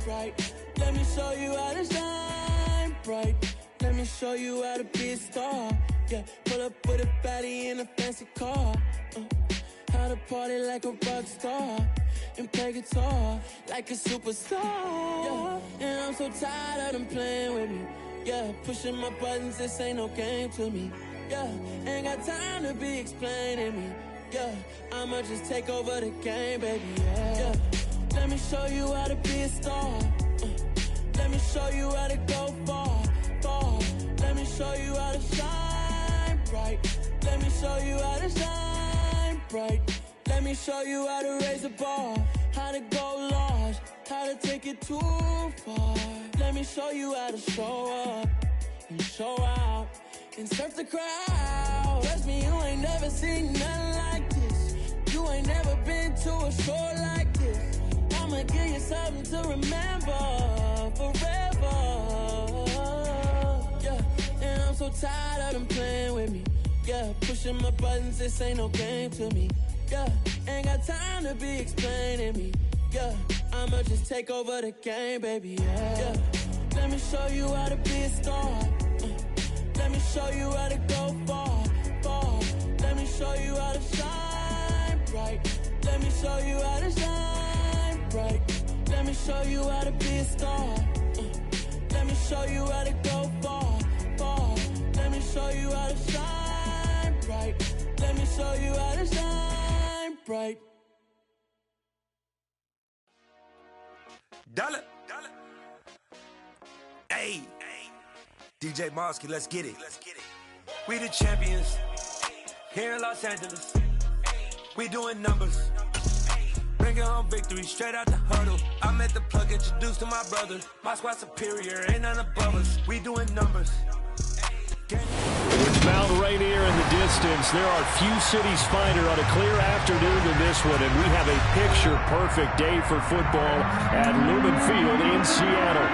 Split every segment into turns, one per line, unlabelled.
bright. Let me show you how to shine bright. Let me show you how to be a star. Yeah, pull up with a baddie in a fancy car. How to party like a rock star and play guitar like a superstar. Yeah, and I'm so tired of them playing with me. Yeah, pushing my buttons, this ain't no game to me. Yeah, ain't got time to be explaining me. Yeah, I'ma just take over the game, baby. Yeah, let me show you how to be a star. Let me show you how to go far, far. Let me show you how to shine bright. Let me show you how to shine bright. Let me show you how to raise a bar, how to go large, how to take it too far. Let me show you how to show up and show out and surf the crowd. Trust me, you ain't never seen nothing like this. You ain't never been to a show like this. I'ma give you something to remember forever. Yeah, and I'm so tired of them playing with me. Yeah, pushing my buttons, this ain't no game to me. Yeah, ain't got time to be explaining me. Yeah, I'ma just take over the game, baby. Yeah, let me show you how to be a star. Let me show you how to go far, far. Let me show you how to shine bright. Let me show you how to shine bright. Let me show you how to be a star. Let me show you how to go far, far. Let me show you how to shine bright. Let me show you how to shine bright.
Dollar. Hey. DJ Mosky, let's get it. We the champions here in Los Angeles. We doing numbers. Bringing home victory straight out the huddle. I'm at the plug, introduced to my brother. My squad superior, ain't none above us. We doing numbers.
With Mount Rainier in the distance, there are few cities finer on a clear afternoon than this one, and we have a picture-perfect day for football at Lumen Field in Seattle.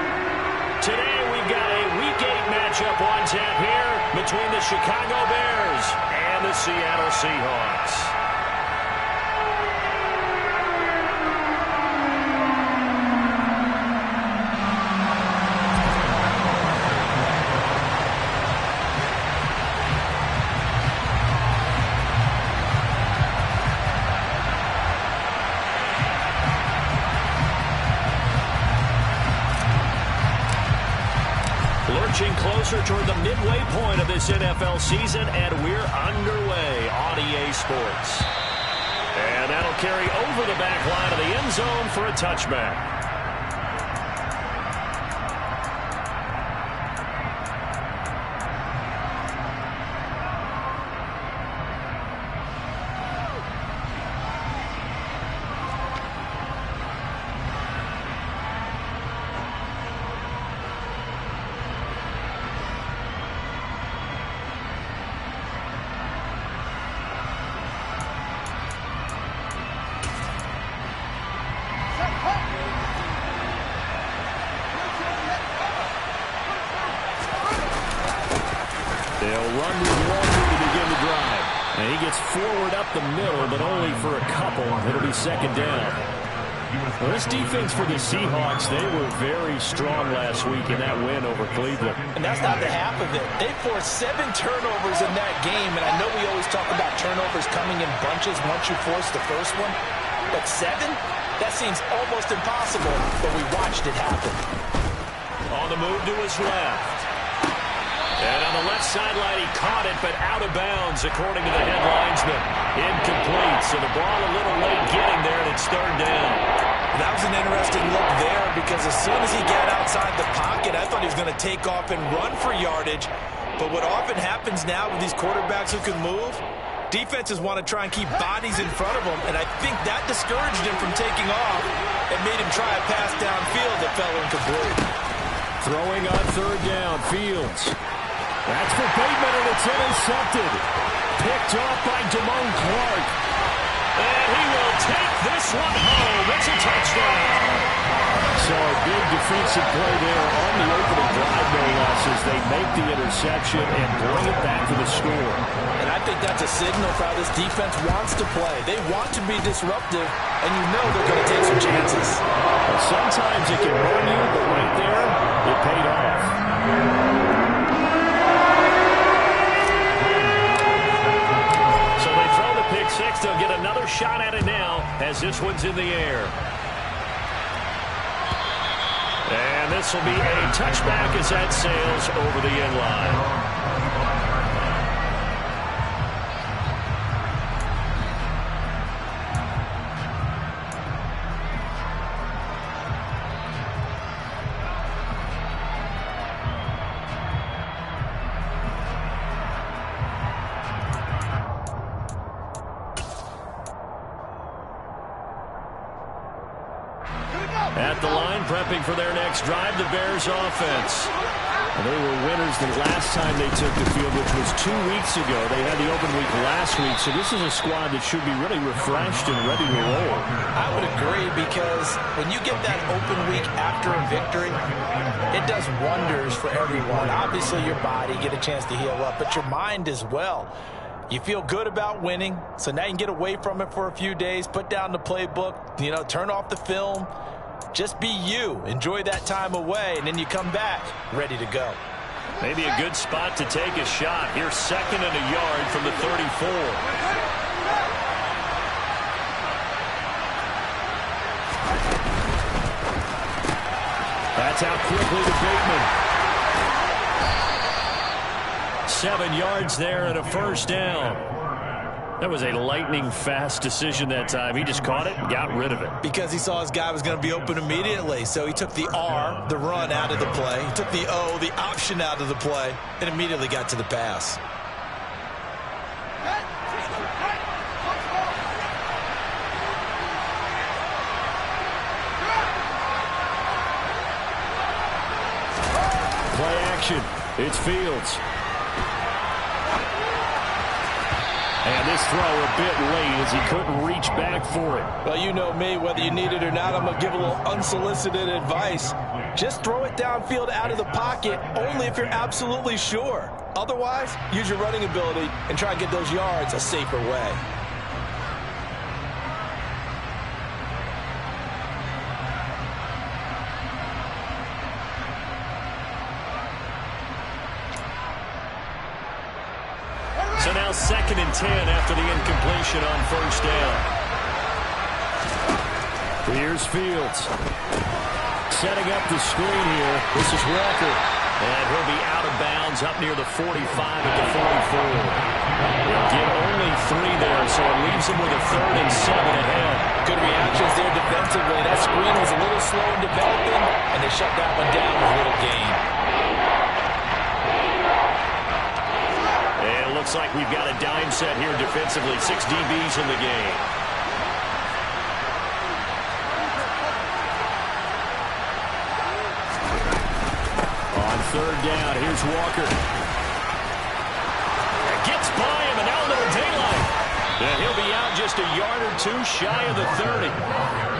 Today we've got a Week 8 matchup on tap here between the Chicago Bears and the Seattle Seahawks. Lurching closer toward the midway point of this NFL season, and we're underway on EA Sports. And that'll carry over the back line of the end zone for a touchback. They'll run with Walker to begin the drive. And he gets forward up the middle, but only for a couple. It'll be second down. Well, this defense for the Seahawks, they were very strong last week in that win over Cleveland.
And that's not the half of it. They forced 7 turnovers in that game, and I know we always talk about turnovers coming in bunches once you force the first one. But 7? That seems almost impossible, but we watched it happen.
On the move to his left. And on the left sideline, he caught it, but out of bounds, according to the head linesman. Incomplete, so the ball a little late getting there, and it's third down.
That was an interesting look there, because as soon as he got outside the pocket, I thought he was going to take off and run for yardage. But what often happens now with these quarterbacks who can move, defenses want to try and keep bodies in front of them, and I think that discouraged him from taking off and made him try a pass downfield that fell incomplete.
Throwing on third down, Fields. That's for Bateman, and it's intercepted. Picked off by Damone Clark. And he will take this one home. It's a touchdown. So a big defensive play there on the opening drive, no less, as they make the interception and bring it back to the score.
And I think that's a signal for how this defense wants to play. They want to be disruptive, and you know they're going to take some chances.
Well, sometimes it can burn as this one's in the air. And this will be a touchback as that sails over the end line. At the line, prepping for their next drive, the Bears offense. And they were winners the last time they took the field, which was 2 weeks ago. They had the open week last week, so this is a squad that should be really refreshed and ready to roll.
I would agree, because when you get that open week after a victory, it does wonders for everyone. Obviously, your body, get a chance to heal up, but your mind as well. You feel good about winning, so now you can get away from it for a few days, put down the playbook, turn off the film. Just be you. Enjoy that time away, and then you come back ready to go.
Maybe a good spot to take a shot. Here's 2nd and a yard from the 34. That's out quickly to Bateman. 7 yards there and a first down. That was a lightning-fast decision that time. He just caught it and got rid of it.
Because he saw his guy was going to be open immediately. So he took the R, the run, out of the play. He took the O, the option, out of the play, and immediately got to the pass.
Play action. It's Fields. And this throw a bit late as he couldn't reach back for it.
Well, you know me, whether you need it or not, I'm going to give a little unsolicited advice. Just throw it downfield out of the pocket only if you're absolutely sure. Otherwise, use your running ability and try and get those yards a safer way.
So now 2nd and 10 after the incompletion on first down. Here's Fields. Setting up the screen here. This is Walker. And he'll be out of bounds up near the 45 at the 44. They'll get only 3 there, so it leaves them with a 3rd and 7 ahead.
Good reactions there defensively. That screen was a little slow in developing, and they shut that one down with little gain.
Looks like we've got a dime set here defensively. 6 DBs in the game. On 3rd down, here's Walker. Gets by him, and now a little daylight. And he'll be out just a yard or 2 shy of the 30.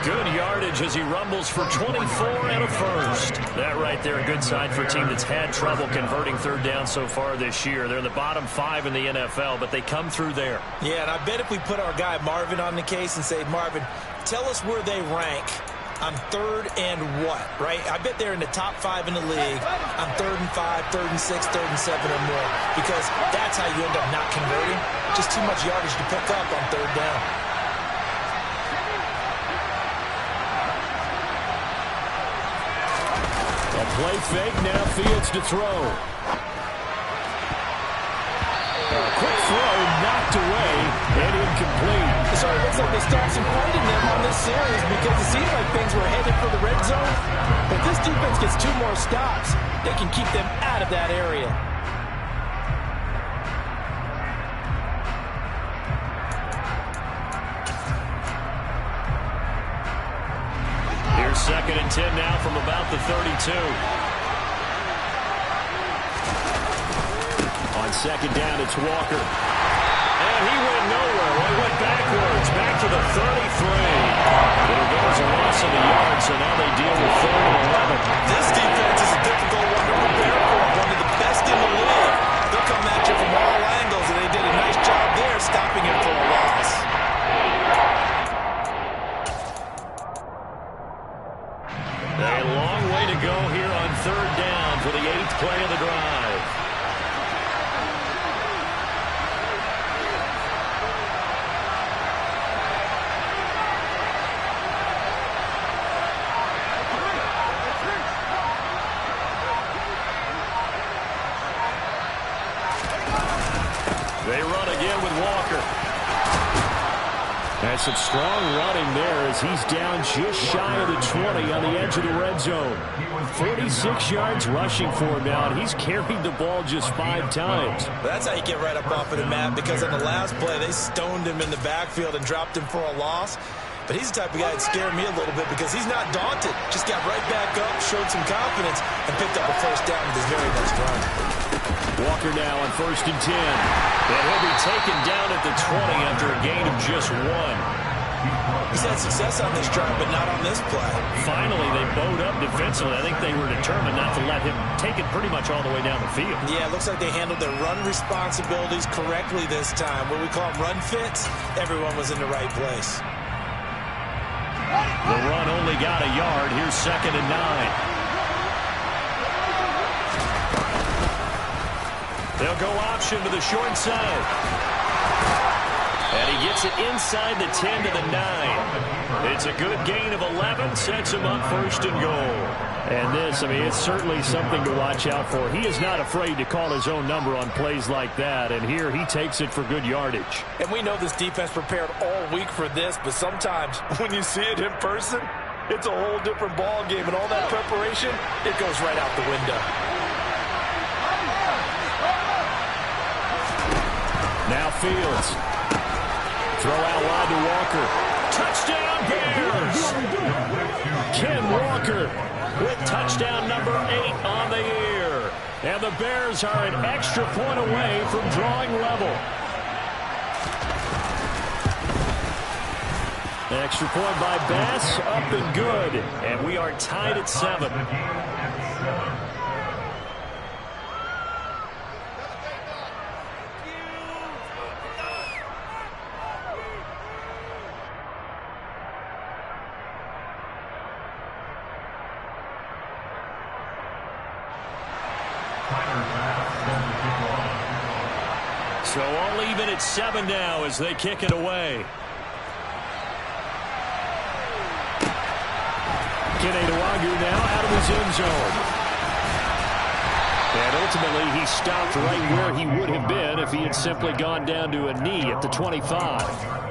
Good yardage as he rumbles for 24 and a first. That right there, a good sign for a team that's had trouble converting 3rd down so far this year. They're in the bottom 5 in the NFL, but they come through there.
Yeah, and I bet if we put our guy Marvin on the case and say, Marvin, tell us where they rank on 3rd and what, right? I bet they're in the top 5 in the league on 3rd and 5, 3rd and 6, 3rd and 7 or more, because that's how you end up not converting. Just too much yardage to pick up on 3rd down.
A play fake, now Fields to throw. Quick throw, knocked away, and incomplete.
So it looks like they start some fighting them on this series, because it seems like things were headed for the red zone. But if this defense gets 2 more stops, they can keep them out of that area.
Here's 2nd and 10 now from about the 32. On 2nd down, it's Walker. And he went nowhere. He went backwards, back to the 33. It'll go as a loss of the yard, so now they deal with 3rd and 11.
This defense is a difficult one to prepare for. One of the best in the league. They'll come at you from all angles, and they did a nice job there stopping him for a loss.
A long way to go here on 3rd down for the 8th play of the drive. They run again with Walker. That's some strong running there as he's down just shy of the 20 on the edge of the red zone. 46 yards rushing for him now, and he's carried the ball just 5 times.
That's how you get right up off of the mat, because on the last play, they stoned him in the backfield and dropped him for a loss. But he's the type of guy that scared me a little bit because he's not daunted. Just got right back up, showed some confidence, and picked up a first down with his very next run.
Walker now on 1st and 10. And he'll be taken down at the 20 after a gain of just 1.
He's had success on this drive, but not on this play.
Finally, they bowed up defensively. I think they were determined not to let him take it pretty much all the way down the field.
Yeah, it looks like they handled their run responsibilities correctly this time. What we call them run fits, everyone was in the right place.
The run only got a yard. Here's 2nd and 9. They'll go option to the short side. And he gets it inside the 10 to the 9. It's a good gain of 11. Sets him up 1st and goal. And this, I mean, it's certainly something to watch out for. He is not afraid to call his own number on plays like that. And here he takes it for good yardage.
And we know this defense prepared all week for this, but sometimes when you see it in person, it's a whole different ball game. And all that preparation, it goes right out the window.
Now Fields. Throw out wide to Walker. Touchdown Bears! Ken Walker with touchdown number 8 on the year. And the Bears are an extra point away from drawing level. Extra point by Bass, up and good. And we are tied at 7. So all even at 7 now as they kick it away. Keneduagu now out of his end zone. And ultimately he stopped right where he would have been if he had simply gone down to a knee at the 25.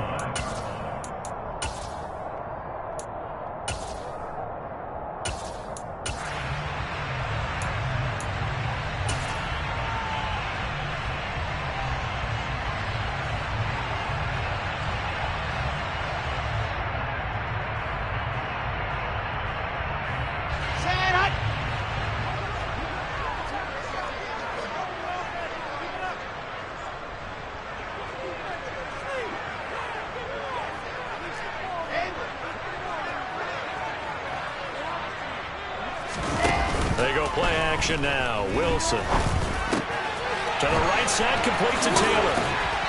They go play action now. Wilson. To the right side, complete to Taylor.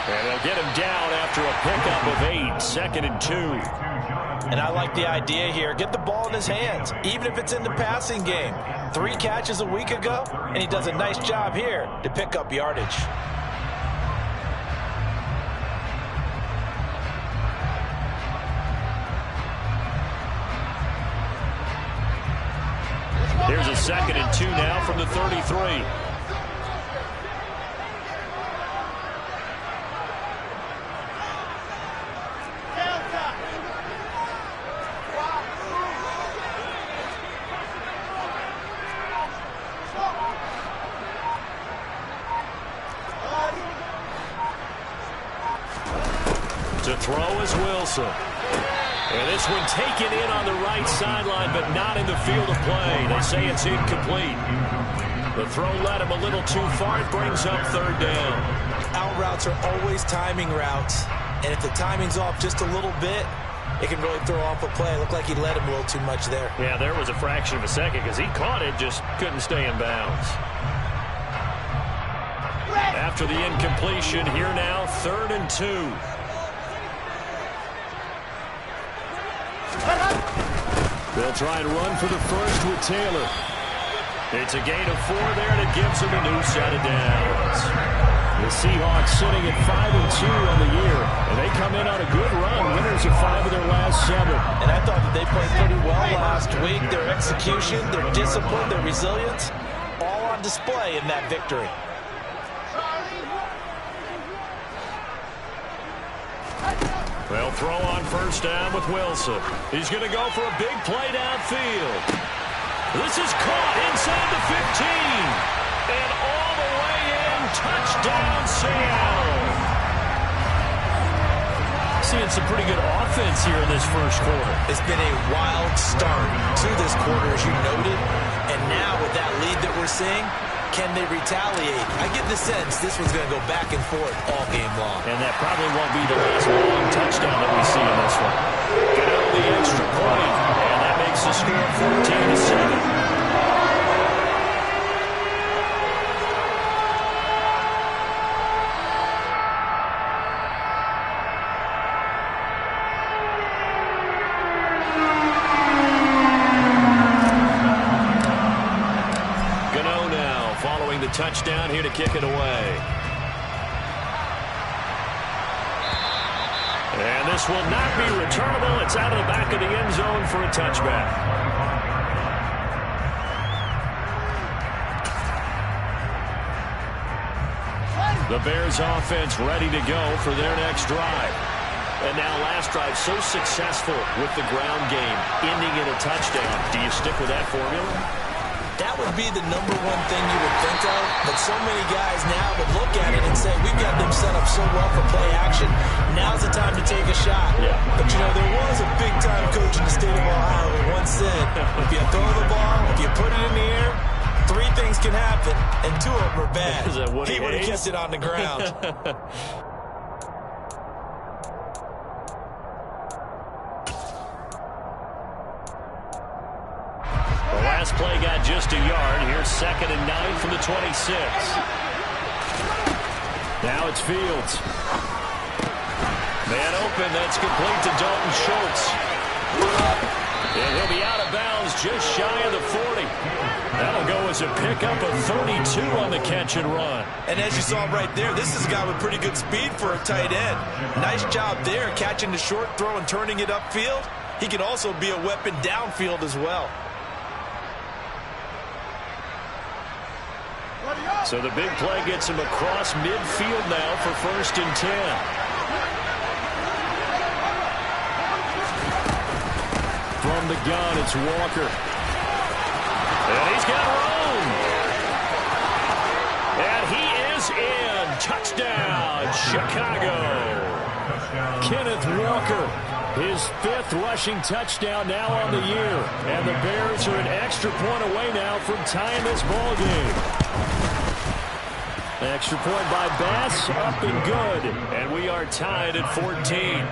And they'll get him down after a pickup of 8. 2nd and 2.
And I like the idea here. Get the ball in his hands, even if it's in the passing game. 3 catches a week ago, and he does a nice job here to pick up yardage.
Here's a 2nd and 2 now from the 33. To throw is Wilson. And this one taken in on the right sideline, but not in the field of play. They say it's incomplete. The throw led him a little too far. It brings up 3rd down.
Out routes are always timing routes. And if the timing's off just a little bit, it can really throw off a play. It looked like he led him a little too much there.
Yeah, there was a fraction of a second because he caught it, just couldn't stay in bounds. After the incompletion, here now, 3rd and 2. They'll try and run for the first with Taylor. It's a gain of 4 there, and it gives them a new set of downs. The Seahawks sitting at 5-2 on the year, and they come in on a good run, winners of 5 of their last 7.
And I thought that they played pretty well last week. Their execution, their discipline, their resilience, all on display in that victory.
They'll throw on first down with Wilson. He's going to go for a big play downfield. This is caught inside the 15. And all the way in, touchdown Seattle. Seeing some pretty good offense here in this first quarter.
It's been a wild start to this quarter, as you noted. And now with that lead that we're seeing, can they retaliate? I get the sense this one's going to go back and forth all game long.
And that probably won't be the last long touchdown that we see in this one. Get out the extra point, and that makes the score 14-7. Touchdown here to kick it away. And this will not be returnable. It's out of the back of the end zone for a touchback. The Bears offense ready to go for their next drive. And now last drive so successful with the ground game, ending in a touchdown. Do you stick with that formula?
That would be the number one thing you would think of, but so many guys now would look at it and say, we've got them set up so well for play action. Now's the time to take a shot. Yeah. But, you know, there was a big-time coach in the state of Ohio who once said, if you throw the ball, if you put it in the air, 3 things can happen, and 2 of them are bad. He would have kept it on the ground.
Last play got just a yard. Here's 2nd and 9 from the 26. Now it's Fields. Man open. That's complete to Dalton Schultz. And he'll be out of bounds just shy of the 40. That'll go as a pickup of 32 on the catch and run.
And as you saw right there, this is a guy with pretty good speed for a tight end. Nice job there catching the short throw and turning it upfield. He can also be a weapon downfield as well.
So the big play gets him across midfield now for 1st and 10. From the gun, it's Walker. And he's got room. And he is in. Touchdown, Chicago. Kenneth Walker, his 5th rushing touchdown now on the year. And the Bears are an extra point away now from tying this ball game. Extra point by Bass, up and good. And we are tied at 14.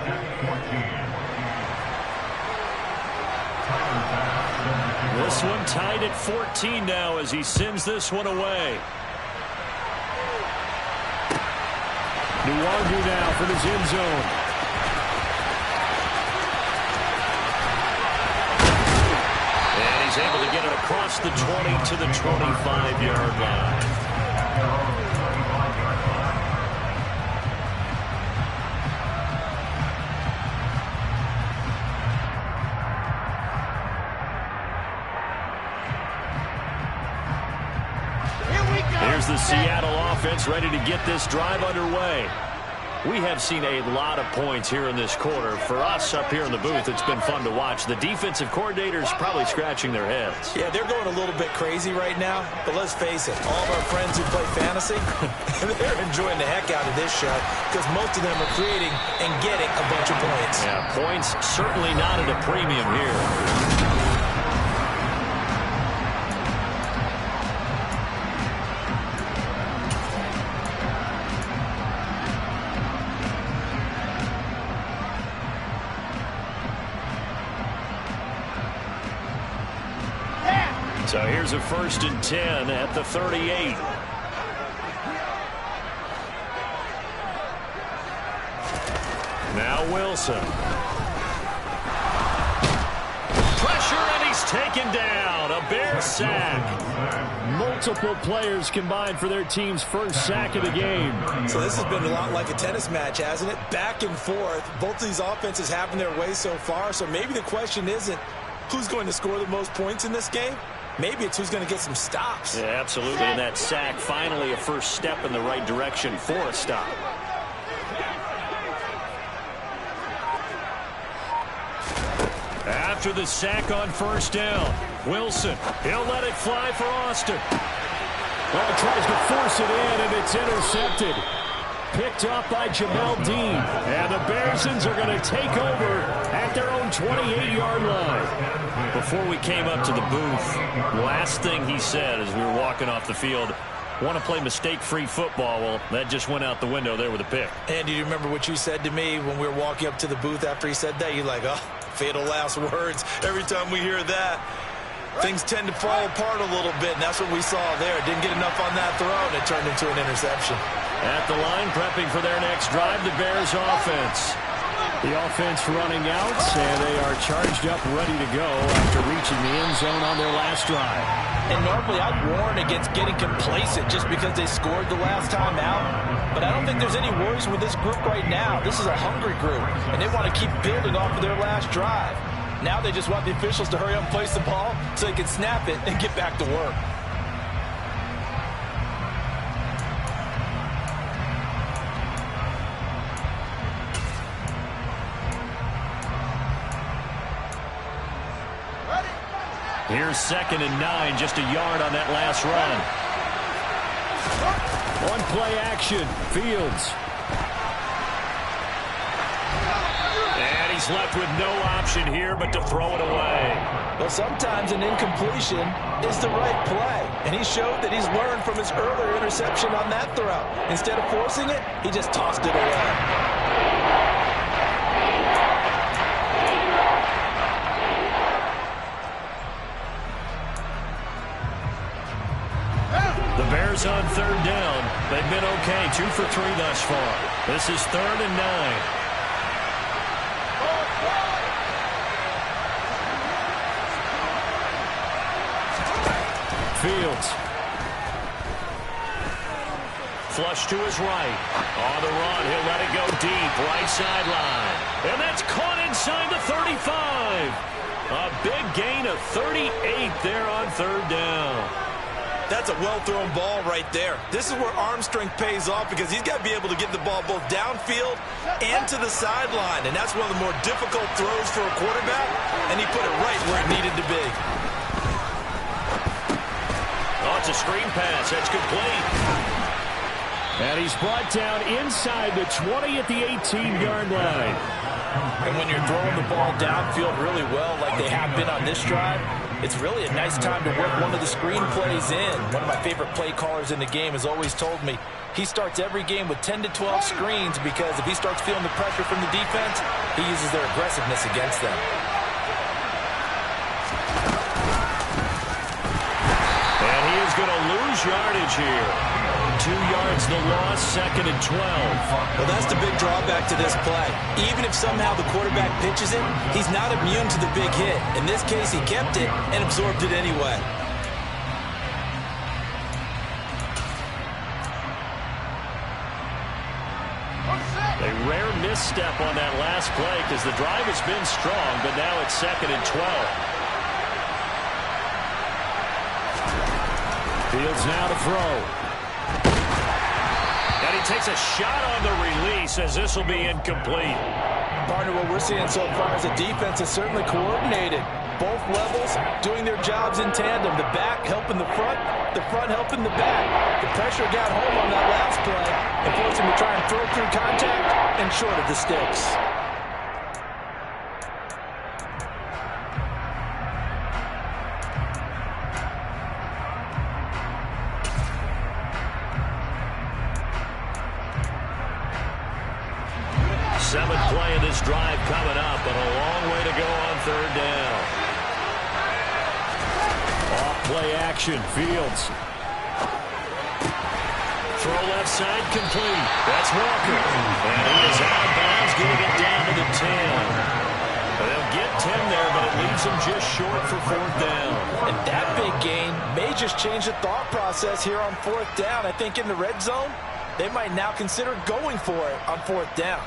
This one tied at 14 now as he sends this one away. Nwangu now from his end zone. And he's able to get it across the 20 to the 25-yard line. Here's the Seattle offense ready to get this drive underway. We have seen a lot of points here in this quarter. For us up here in the booth, it's been fun to watch. The defensive coordinators probably scratching their heads.
Yeah, they're going a little bit crazy right now, but let's face it, all of our friends who play fantasy, they're enjoying the heck out of this show because most of them are creating and getting a bunch of points.
Yeah, points certainly not at a premium here. So here's a 1st and 10 at the 38. Now Wilson. Pressure, and he's taken down. A Bear sack. Multiple players combined for their team's first sack of the game.
So this has been a lot like a tennis match, hasn't it? Back and forth. Both of these offenses having their way so far. So maybe the question isn't who's going to score the most points in this game. Maybe it's who's going to get some stops.
Yeah, absolutely. And that sack, finally a first step in the right direction for a stop. after the sack on first down. Wilson, he'll let it fly for Austin. Well, tries to force it in, and it's intercepted. Picked off by Jamel Dean. And the Bearsons are going to take over at their own 28-yard line. Before we came up to the booth, last thing he said as we were walking off the field, want to play mistake-free football. Well, that just went out the window there with a pick.
And do you remember what you said to me when we were walking up to the booth after he said that? You're like, oh, fatal last words. Every time we hear that, things tend to fall apart a little bit, and that's what we saw there. Didn't get enough on that throw, and it turned into an interception.
At the line, prepping for their next drive, the Bears offense. The offense running out, and they are charged up, ready to go after reaching the end zone on their last drive.
And normally I'd warn against getting complacent just because they scored the last time out. But I don't think there's any worries with this group right now. This is a hungry group, and they want to keep building off of their last drive. Now they just want the officials to hurry up and place the ball so they can snap it and get back to work.
Here's 2nd and 9, just a yard on that last run. On play action, Fields. And he's left with no option here but to throw it away.
Well, sometimes an incompletion is the right play. And he showed that he's learned from his earlier interception on that throw. Instead of forcing it, he just tossed it away.
Bears on 3rd down. They've been okay, 2 for 3 thus far. This is 3rd and 9. Fields. Flush to his right. On the run, he'll let it go deep, right sideline. And that's caught inside the 35. A big gain of 38 there on 3rd down.
That's a well-thrown ball right there. This is where arm strength pays off because he's got to be able to get the ball both downfield and to the sideline. And that's one of the more difficult throws for a quarterback, and he put it right where it needed to be.
Oh, it's a screen pass. That's complete. And he's brought down inside the 20 at the 18-yard line.
And when you're throwing the ball downfield really well like they have been on this drive, it's really a nice time to work one of the screen plays in. One of my favorite play callers in the game has always told me he starts every game with 10 to 12 screens because if he starts feeling the pressure from the defense, he uses their aggressiveness against them.
And he is going to lose yardage here. 2 yards the loss, 2nd and 12.
Well, that's the big drawback to this play. Even if somehow the quarterback pitches it, he's not immune to the big hit. In this case, he kept it and absorbed it anyway.
A rare misstep on that last play because the drive has been strong, but now it's 2nd and 12. Fields now to throw. And he takes a shot on the release as this will be incomplete.
Partner, what we're seeing so far is the defense is certainly coordinated. Both levels doing their jobs in tandem. The back helping the front helping the back. The pressure got home on that last play and forced him to try and throw through contact and short of the sticks.
Seventh play of this drive coming up, but a long way to go on 3rd down. Off play action, Fields. Throw left side complete. That's Walker. And he is out of bounds, getting it down to the 10. They'll get 10 there, but it leaves them just short for 4th down.
And that big gain may just change the thought process here on 4th down. I think in the red zone, they might now consider going for it on 4th down.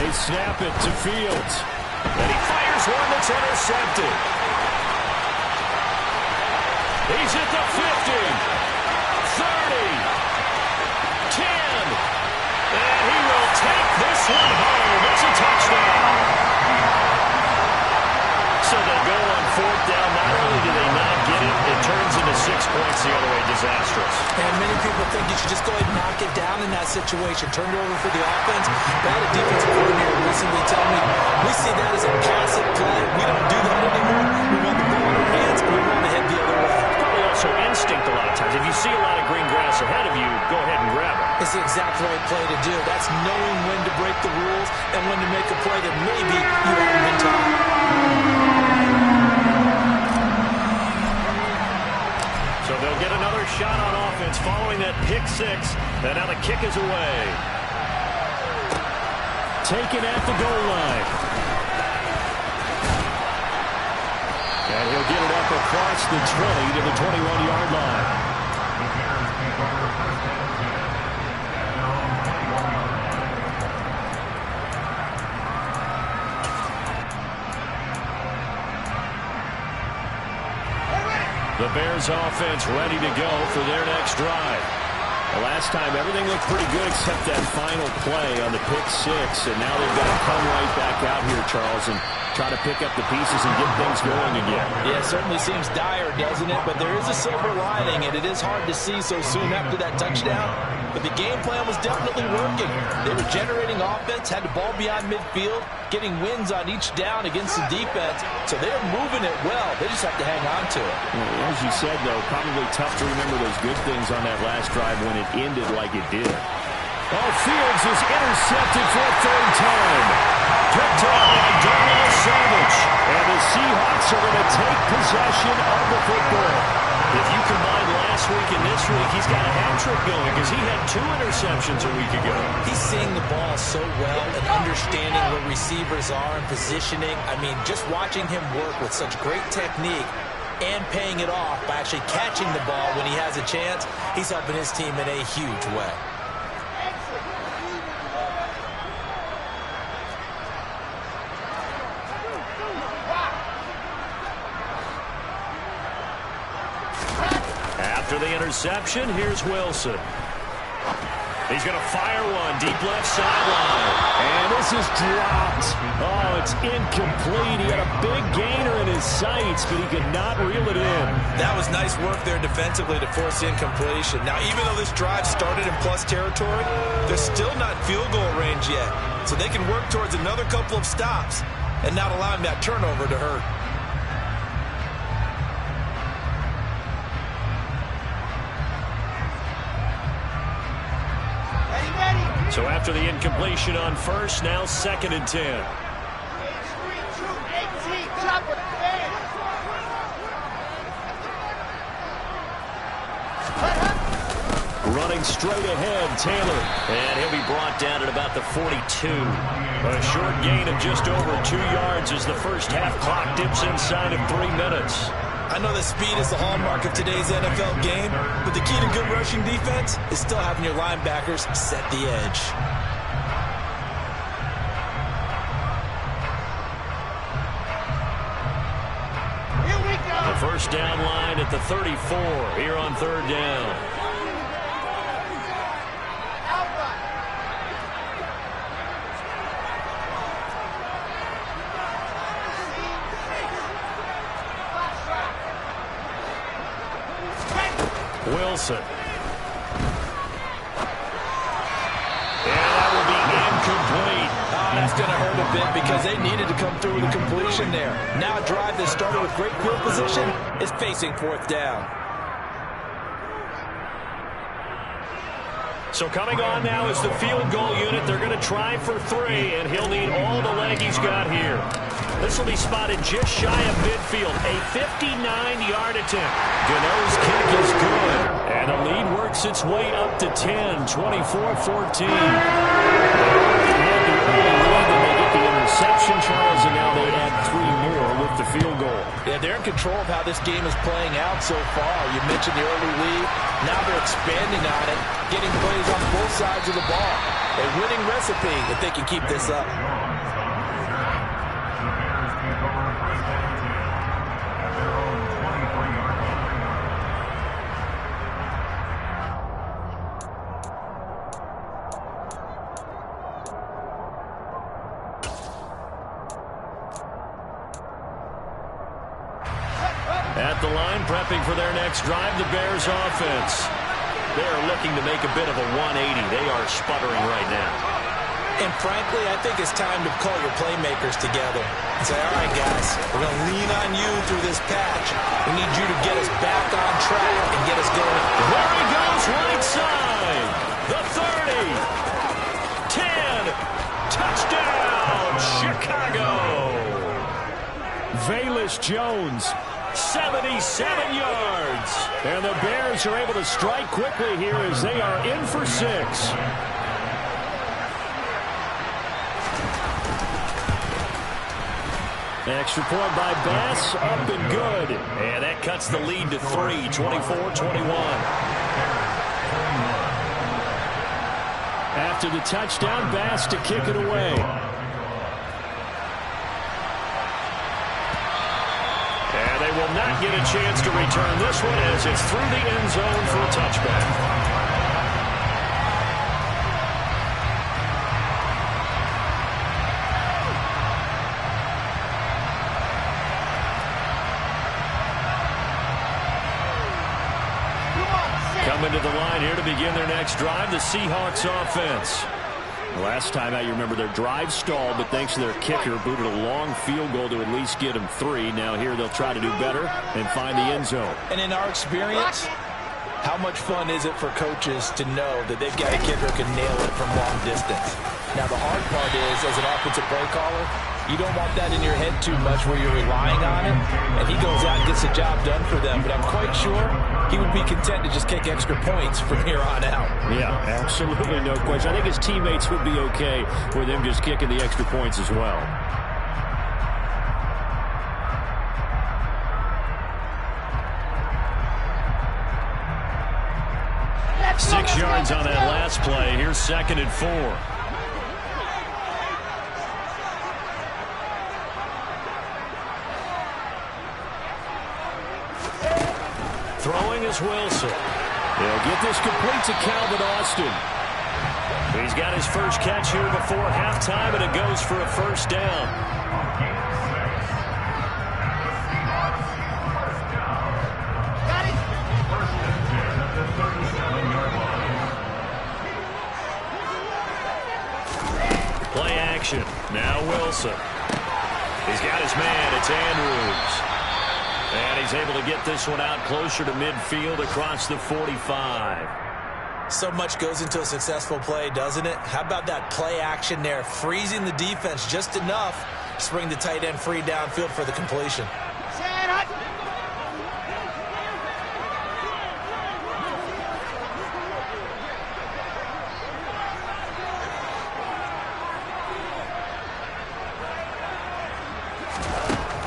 They snap it to Fields. And he fires one that's intercepted. He's at the 50, 30, 10. And he will take this one home. It's a touchdown. So they go on fourth down. Not only do they not get it, it turns into 6 points the other way. Disastrous.
And many people think you should just go ahead and knock it down in that situation. Turn it over for the offense. But I had a defensive coordinator recently tell me, we see that as a passive play. We don't do that anymore. We want the ball in our hands, and we want to head the other way.
Probably also instinct a lot of times. If you see a lot of green grass ahead of you, go ahead and grab it.
It's the exact right play to do. That's knowing when to break the rules and when to make a play that maybe you haven't been taught.
So they'll get another shot on offense following that pick six. And now the kick is away. Taken at the goal line. And he'll get it up across the 20 to the 21-yard line. The Bears offense ready to go for their next drive. The last time everything looked pretty good except that final play on the pick six. And now they've got to come right back out here, Charles, and try to pick up the pieces and get things going again.
Yeah, it certainly seems dire, doesn't it? But there is a silver lining, and it is hard to see so soon after that touchdown. But the game plan was definitely working. They were generating offense, had the ball beyond midfield, getting wins on each down against the defense. So they're moving it well. They just have to hang on to it.
Well, as you said, though, probably tough to remember those good things on that last drive when it ended like it did. Oh, Fields is intercepted for a third time. Picked off by Darnell Savage. And the Seahawks are going to take possession of the football. If you combine last week and this week, he's got a hat trick going because he had 2 interceptions a week ago.
He's seeing the ball so well and understanding where receivers are and positioning. I mean, just watching him work with such great technique and paying it off by actually catching the ball when he has a chance, he's helping his team in a huge way.
After the interception, here's Wilson. He's going to fire one deep left sideline. And this is dropped. Oh, it's incomplete. He had a big gainer in his sights, but he could not reel it in.
That was nice work there defensively to force the incompletion. Now, even though this drive started in plus territory, they're still not field goal range yet. So they can work towards another couple of stops and not allowing that turnover to hurt.
So after the incompletion on first, now 2nd and 10. Running straight ahead, Taylor. And he'll be brought down at about the 42. A short gain of just over 2 yards as the first half clock dips inside of 3 minutes.
I know that speed is the hallmark of today's NFL game, but the key to good rushing defense is still having your linebackers set the edge.
Here we go.
The first down line at the 34 here on 3rd down. Wilson. And that will be incomplete.
That's going to hurt a bit because they needed to come through with a completion there. Now a drive that started with great field position is facing 4th down.
So coming on now is the field goal unit. They're going to try for 3, and he'll need all the leg he's got here. This will be spotted just shy of midfield. A 59-yard attempt. Gano's kick is good. And the lead works its way up to 10, 24-14. They had the early lead, and they get the interception, Charles, and now they add 3 more with the field goal.
Yeah, they're in control of how this game is playing out so far. You mentioned the early lead. Now they're expanding on it, getting plays on both sides of the ball. A winning recipe if they can keep this up.
At the line, prepping for their next drive, the Bears offense. They're looking to make a bit of a 180. They are sputtering right now.
And frankly, I think it's time to call your playmakers together and say, all right, guys, we're going to lean on you through this patch. We need you to get us back on track and get us going.
There he goes, right side. The 30. 10. Touchdown, Chicago. Velus Jones, 77 yards. And the Bears are able to strike quickly here as they are in for 6. Extra point by Bass, up and good. And that cuts the lead to 3, 24-21. After the touchdown, Bass to kick it away. And they will not get a chance to return this one as it's through the end zone for a touchback. Coming to the line here to begin their next drive, the Seahawks offense. Last time out, you remember their drive stalled, but thanks to their kicker, booted a long field goal to at least get them 3. Now here they'll try to do better and find the end zone.
And in our experience, how much fun is it for coaches to know that they've got a kicker who can nail it from long distance? Now the hard part is, as an offensive play caller, you don't want that in your head too much where you're relying on it, and he goes out and gets the job done for them. But I'm quite sure he would be content to just kick extra points from here on out.
Yeah, absolutely no question. I think his teammates would be okay with him just kicking the extra points as well. Six yards on that last play. Here's 2nd and 4. Throwing is Wilson. He'll get this complete to Calvin Austin. He's got his first catch here before halftime, and it goes for a first down. Play action. Now Wilson. He's got his man. It's Andrews. And he's able to get this one out closer to midfield across the 45.
So much goes into a successful play, doesn't it? How about that play action there? Freezing the defense just enough to bring the tight end free downfield for the completion.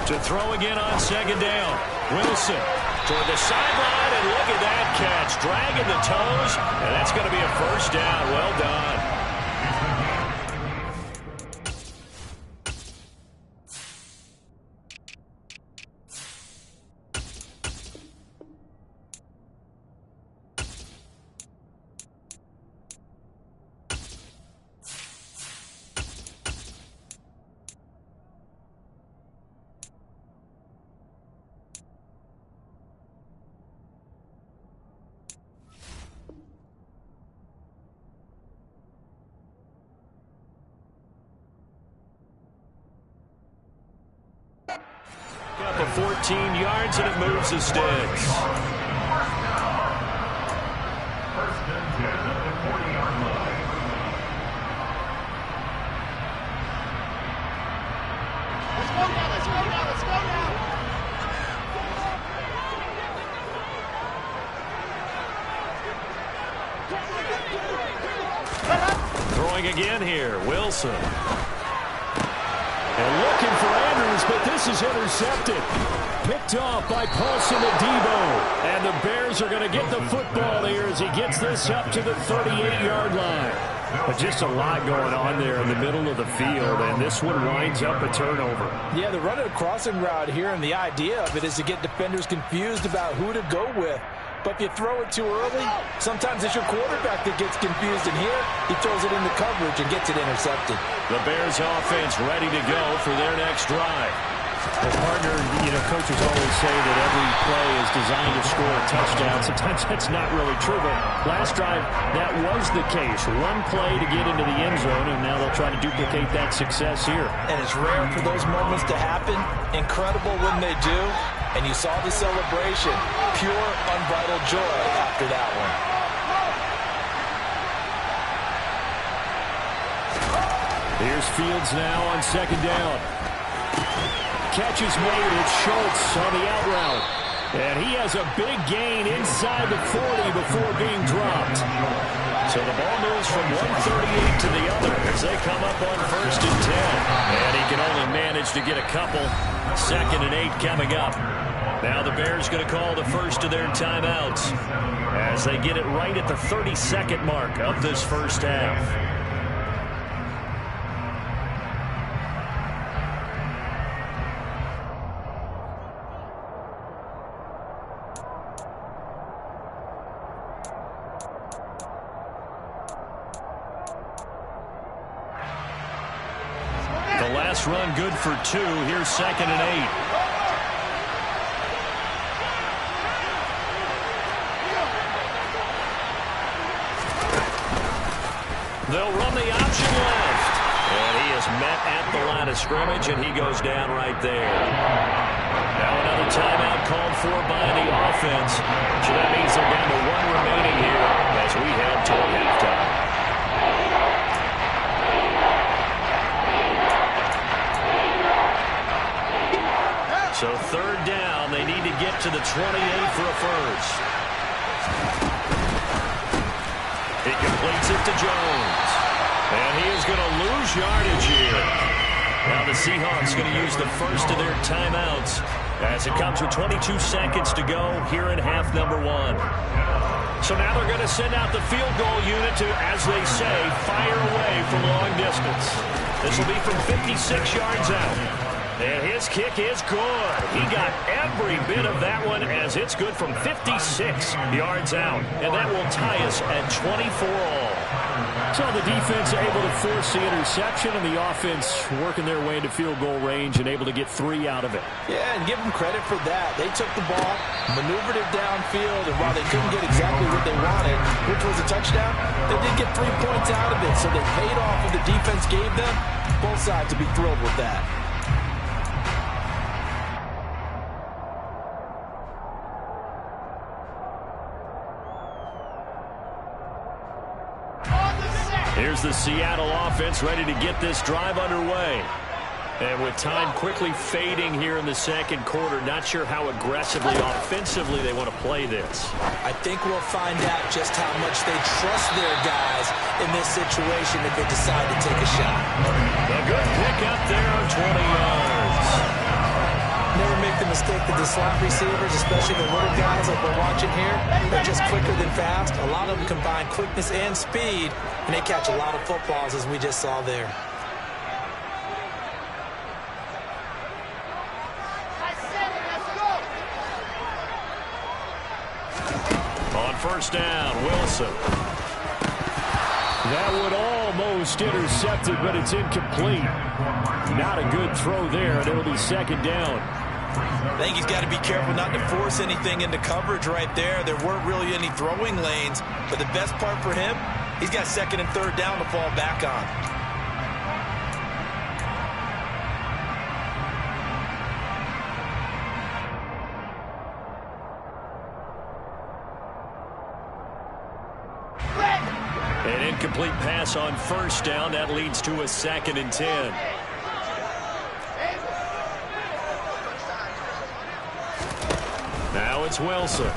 To throw again on 2nd down. Wilson toward the sideline, and look at that catch. Dragging the toes, and that's going to be a first down. Well done. Up of 14 yards, and it moves the sticks. Throwing again here, Wilson. And looking for Andrews. Bears, but this is intercepted. Picked off by Paulson Adebo. And the Bears are going to get the football here as he gets this up to the 38-yard line. But just a lot going on there in the middle of the field, and this one winds up a turnover.
Yeah, they're running a crossing route here, and the idea of it is to get defenders confused about who to go with. But if you throw it too early, sometimes it's your quarterback that gets confused, and here he throws it into coverage and gets it intercepted.
The Bears offense ready to go for their next drive. Well, partner, coaches always say that every play is designed to score a touchdown. Sometimes that's not really true, but last drive, that was the case. One play to get into the end zone, and now they'll try to duplicate that success here.
And it's rare for those moments to happen. Incredible when they do. And you saw the celebration. Pure, unbridled joy after that one.
Here's Fields now on second down. Catch is made. It's Schultz on the out route. And he has a big gain inside the 40 before being dropped. So the ball moves from 138 to the other as they come up on 1st and 10. And he can only manage to get a couple. 2nd and 8 coming up. Now the Bears going to call the first of their timeouts as they get it right at the 32nd mark of this first half. The last run good for 2. Here's 2nd and 8. They'll run the option left. And he is met at the line of scrimmage, and he goes down right there. Now another timeout called for by the offense. So that means they're down to 1 remaining here as we head toward halftime. So 3rd down, they need to get to the 28 for a first. He completes it to Jones. And he is going to lose yardage here. Now the Seahawks going to use the first of their timeouts as it comes with 22 seconds to go here in half number 1. So now they're going to send out the field goal unit to, as they say, fire away from long distance. This will be from 56 yards out. And his kick is good. He got every bit of that one as it's good from 56 yards out. And that will tie us at 24 all. So the defense able to force the interception, and the offense working their way into field goal range and able to get 3 out of it.
Yeah, and give them credit for that. They took the ball, maneuvered it downfield, and while they couldn't get exactly what they wanted, which was a touchdown, they did get 3 points out of it. So they paid off what the defense gave them. Both sides to be thrilled with that.
Here's the Seattle offense ready to get this drive underway. And with time quickly fading here in the second quarter, not sure how aggressively, offensively they want to play this.
I think we'll find out just how much they trust their guys in this situation if they decide to take a shot.
A good pick up there on 20 yards.
Never make the mistake that the slot receivers, especially the little guys like we're watching here, they're just quicker than fast. A lot of them combine quickness and speed, and they catch a lot of footballs, as we just saw there.
On 1st down, Wilson. That would almost intercepted, but it's incomplete. Not a good throw there, and it'll be 2nd down.
I think he's got to be careful not to force anything into coverage right there. There weren't really any throwing lanes, but the best part for him, he's got 2nd and 3rd down to fall back on.
An incomplete pass on 1st down. That leads to a 2nd and 10. Now it's Wilson.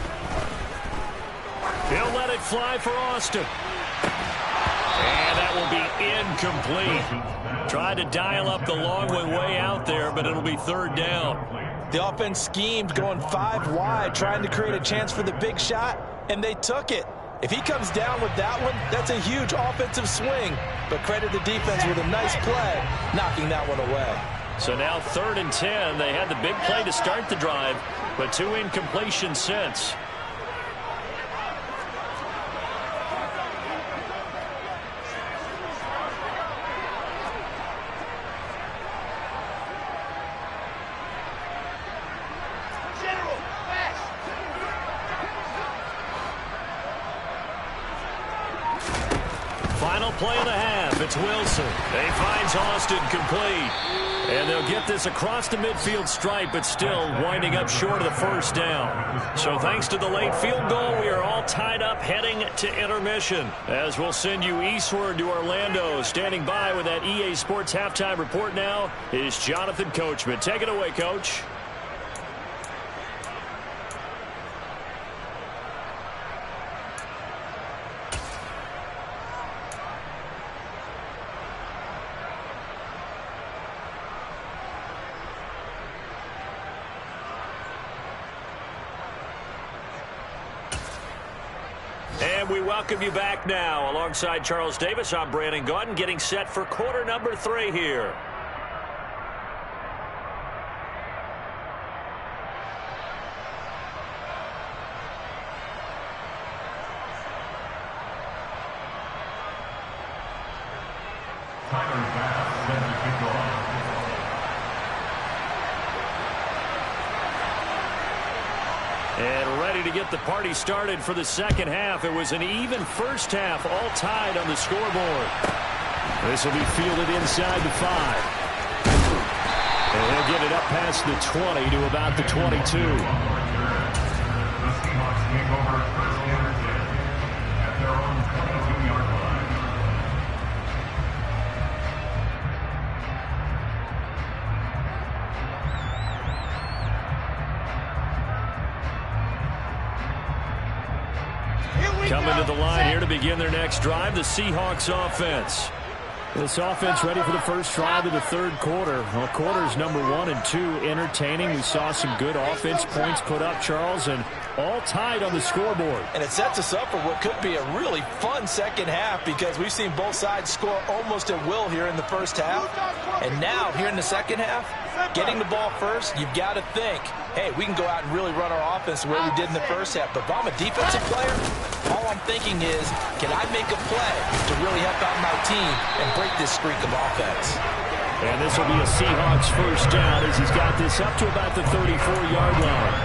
He'll let it fly for Austin. And that will be incomplete. Tried to dial up the long way out there, but it'll be third down.
The offense schemed going 5 wide, trying to create a chance for the big shot, and they took it. If he comes down with that one, that's a huge offensive swing. But credit the defense with a nice play, knocking that one away.
So now 3rd and 10. They had the big play to start the drive, but 2 incompletions since. Final play of the half. It's Wilson. He finds Austin complete. And they'll get this across the midfield stripe, but still winding up short of the first down. So thanks to the late field goal, we are all tied up heading to intermission. As we'll send you eastward to Orlando. Standing by with that EA Sports halftime report now is Jonathan Coachman. Take it away, Coach. And we welcome you back now. Alongside Charles Davis, I'm Brandon Gaudin, getting set for quarter number 3 here. And ready to get the party started for the second half. It was an even first half, all tied on the scoreboard. This will be fielded inside the 5. And he'll get it up past the 20 to about the 22. Coming to the line here to begin their next drive, the Seahawks offense. This offense ready for the first drive of the third quarter. Well, quarters number 1 and 2 entertaining. We saw some good offense points put up, Charles, and all tied on the scoreboard. And it sets us up for what could be a really fun second half because we've seen both sides score almost at will here in the first half. And now, here in the second half, getting the ball first, you've got to think, hey, we can go out and really run our offense the way we did in the first half. But if I'm a defensive player, all I'm thinking is, can I make a play to really help out my team and break this streak of offense? And this will be a Seahawks first down as he's got this up to about the 34-yard line.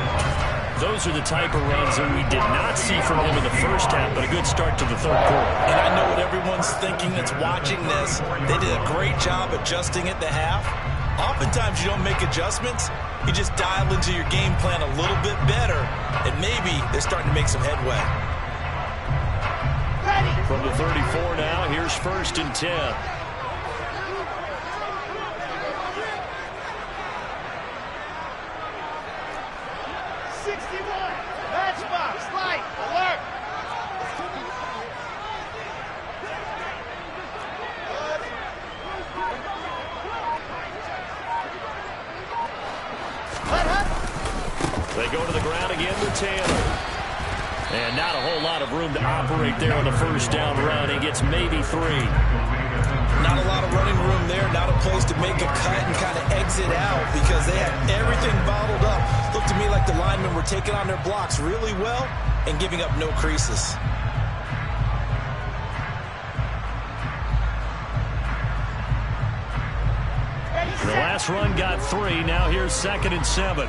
Those are the type of runs that we did not see from him in the first half, but a good start to the third quarter. And I know what everyone's thinking that's watching this. They did a great job adjusting at the half. Oftentimes you don't make adjustments. You just dial into your game plan a little bit better, and maybe they're starting to make some headway. From the 34 now, here's 1st and 10. They go to the ground again with Taylor. And not a whole lot of room to operate there on the first down run. He gets maybe 3. Not a lot of running room there. Not a place to make a cut and kind of exit out because they had everything bottled up. Looked to me like the linemen were taking on their blocks really well and giving up no creases. The last run got 3. Now here's 2nd and 7.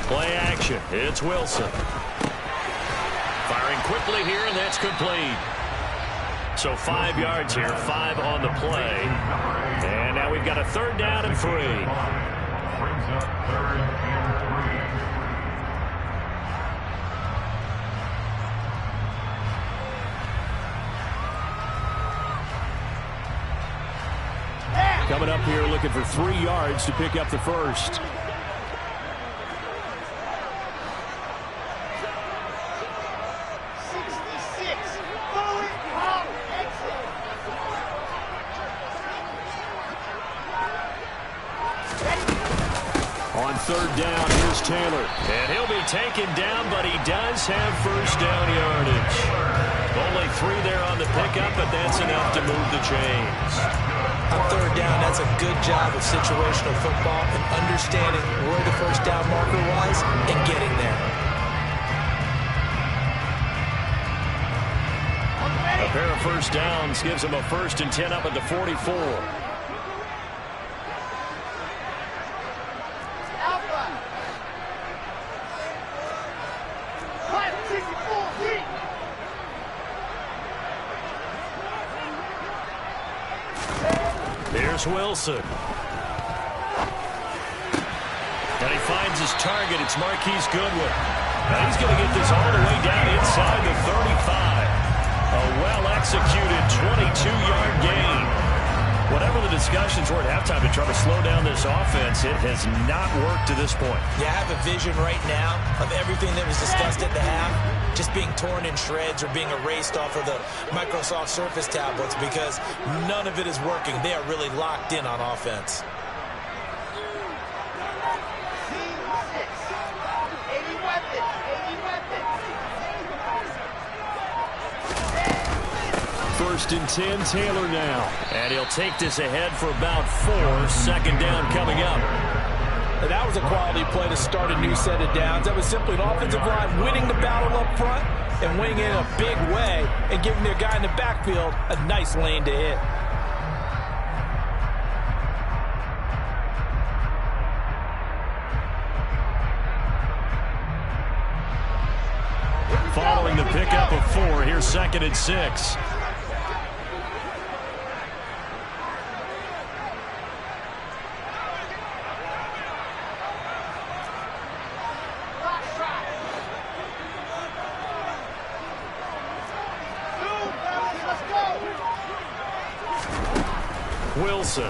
Play action. It's Wilson. Firing quickly here, and that's complete. So 5 yards here, 5 on the play. And now we've got a 3rd down and 3. Brings up 3rd and 3. Coming up here looking for 3 yards to pick up the first. On third down, here's Taylor. And he'll be taken down, but he does have first down yardage. Only 3 there on the pickup, but that's enough to move the chains.
On third down, that's a good job of situational football and understanding where the first down marker was and getting there.
A pair of first downs gives him a 1st and 10 up at the 44. Here's Wilson. And he finds his target. It's Marquise Goodwin. And he's going to get this all the way down inside the 35. A well-executed 22-yard gain. Whatever the discussions were at halftime to try to slow down this offense, it has not worked to this point.
Yeah, I have a vision right now of everything that was discussed at the half just being torn in shreds or being erased off of the Microsoft Surface tablets because none of it is working. They are really locked in on offense.
First and 10, Taylor now. And he'll take this ahead for about 4. 2nd down coming up.
And that was a quality play to start a new set of downs. That was simply an offensive line winning the battle up front and winning it in a big way and giving their guy in the backfield a nice lane to hit.
Following the pickup of 4, here's 2nd and 6. Wilson.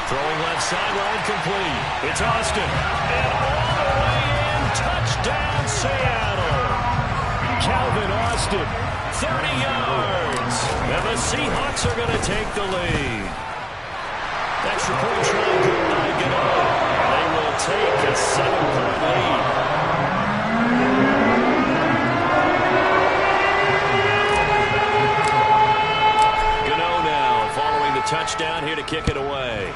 Throwing left sideline complete. It's Austin. And all the way in. Touchdown, Seattle. Calvin Austin. 30 yards. And the Seahawks are going to take the lead. Extra point try good by Gano. They will take a 7-point lead. Touchdown here to kick it away.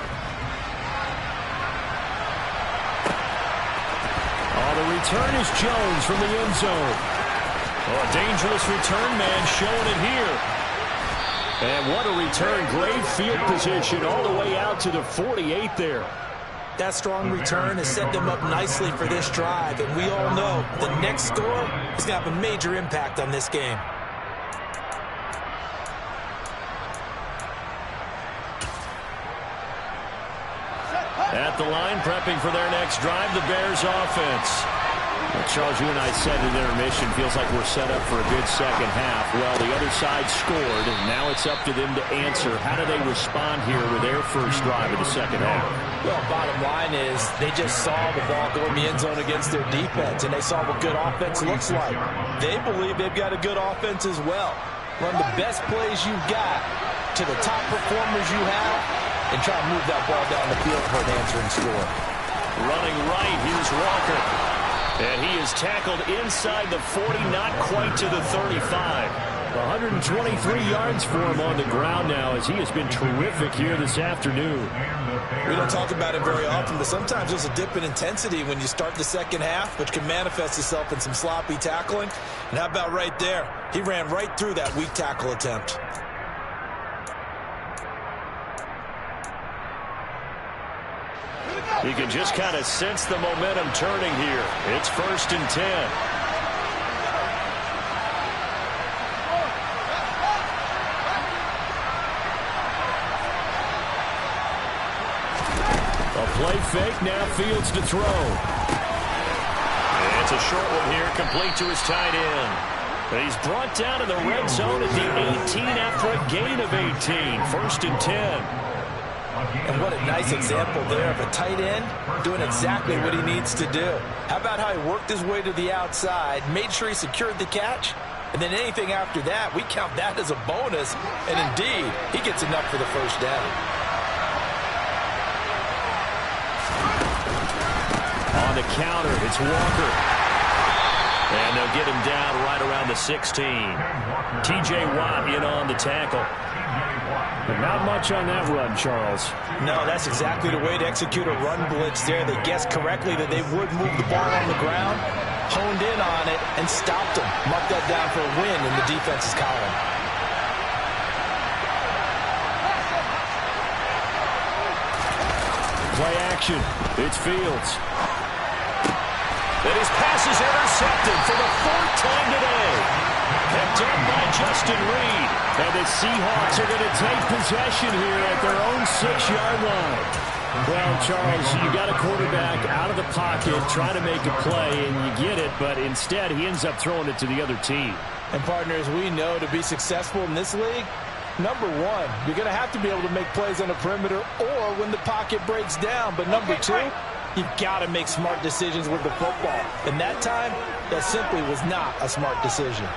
Oh, the return is Jones from the end zone. Oh, a dangerous return man showing it here. And what a return. Great field position all the way out to the 48 there.
That strong return has set them up nicely for this drive. And we all know the next score is going to have a major impact on this game.
At the line, prepping for their next drive, the Bears offense. Well, Charles, you and I said at intermission, feels like we're set up for a good second half. Well, the other side scored, and now it's up to them to answer. How do they respond here with their first drive of the second half?
Well, bottom line is they just saw the ball go in the end zone against their defense, and they saw what good offense looks like. They believe they've got a good offense as well. Run the best plays you've got to the top performers you have, and try to move that ball down the field for an answering score.
Running right, here's Walker. And he is tackled inside the 40, not quite to the 35. 123 yards for him on the ground now as he has been terrific here this afternoon.
We don't talk about it very often, but sometimes there's a dip in intensity when you start the second half, which can manifest itself in some sloppy tackling. And how about right there? He ran right through that weak tackle attempt.
You can just kind of sense the momentum turning here. It's 1st and 10. A play fake, now Fields to throw. It's a short one here, complete to his tight end. But he's brought down in the red zone at the 18 after a gain of 18. 1st and 10.
And what a nice example there of a tight end doing exactly what he needs to do. How about how he worked his way to the outside, made sure he secured the catch, and then anything after that, we count that as a bonus. And indeed, he gets enough for the first down.
On the counter, it's Walker. And they'll get him down right around the 16. T.J. Watt in on the tackle. But not much on that run, Charles.
No, that's exactly the way to execute a run blitz there. They guessed correctly that they would move the ball on the ground, honed in on it, and stopped them. Mark that down for a win in the defense's column.
Play action. It's Fields. And his pass is intercepted for the 4th time today. Picked up by Justin Reed. And the Seahawks are going to take possession here at their own 6-yard line. Well, Charles, you got a quarterback out of the pocket trying to make a play, and you get it, but instead he ends up throwing it to the other team.
And partners, we know to be successful in this league, number one, you're going to have to be able to make plays on the perimeter or when the pocket breaks down. But number two, you've got to make smart decisions with the football. And that time, that simply was not a smart decision.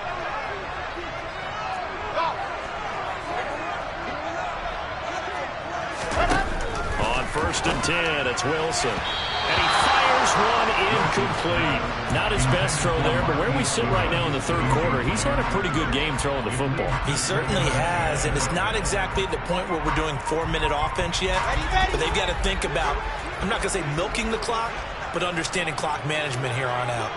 On 1st and 10, it's Wilson. And he fires one incomplete. Not his best throw there, but where we sit right now in the 3rd quarter, he's had a pretty good game throwing the football.
He certainly has, and it's not exactly the point where we're doing 4-minute offense yet, but they've got to think about, I'm not going to say milking the clock, but understanding clock management here on out.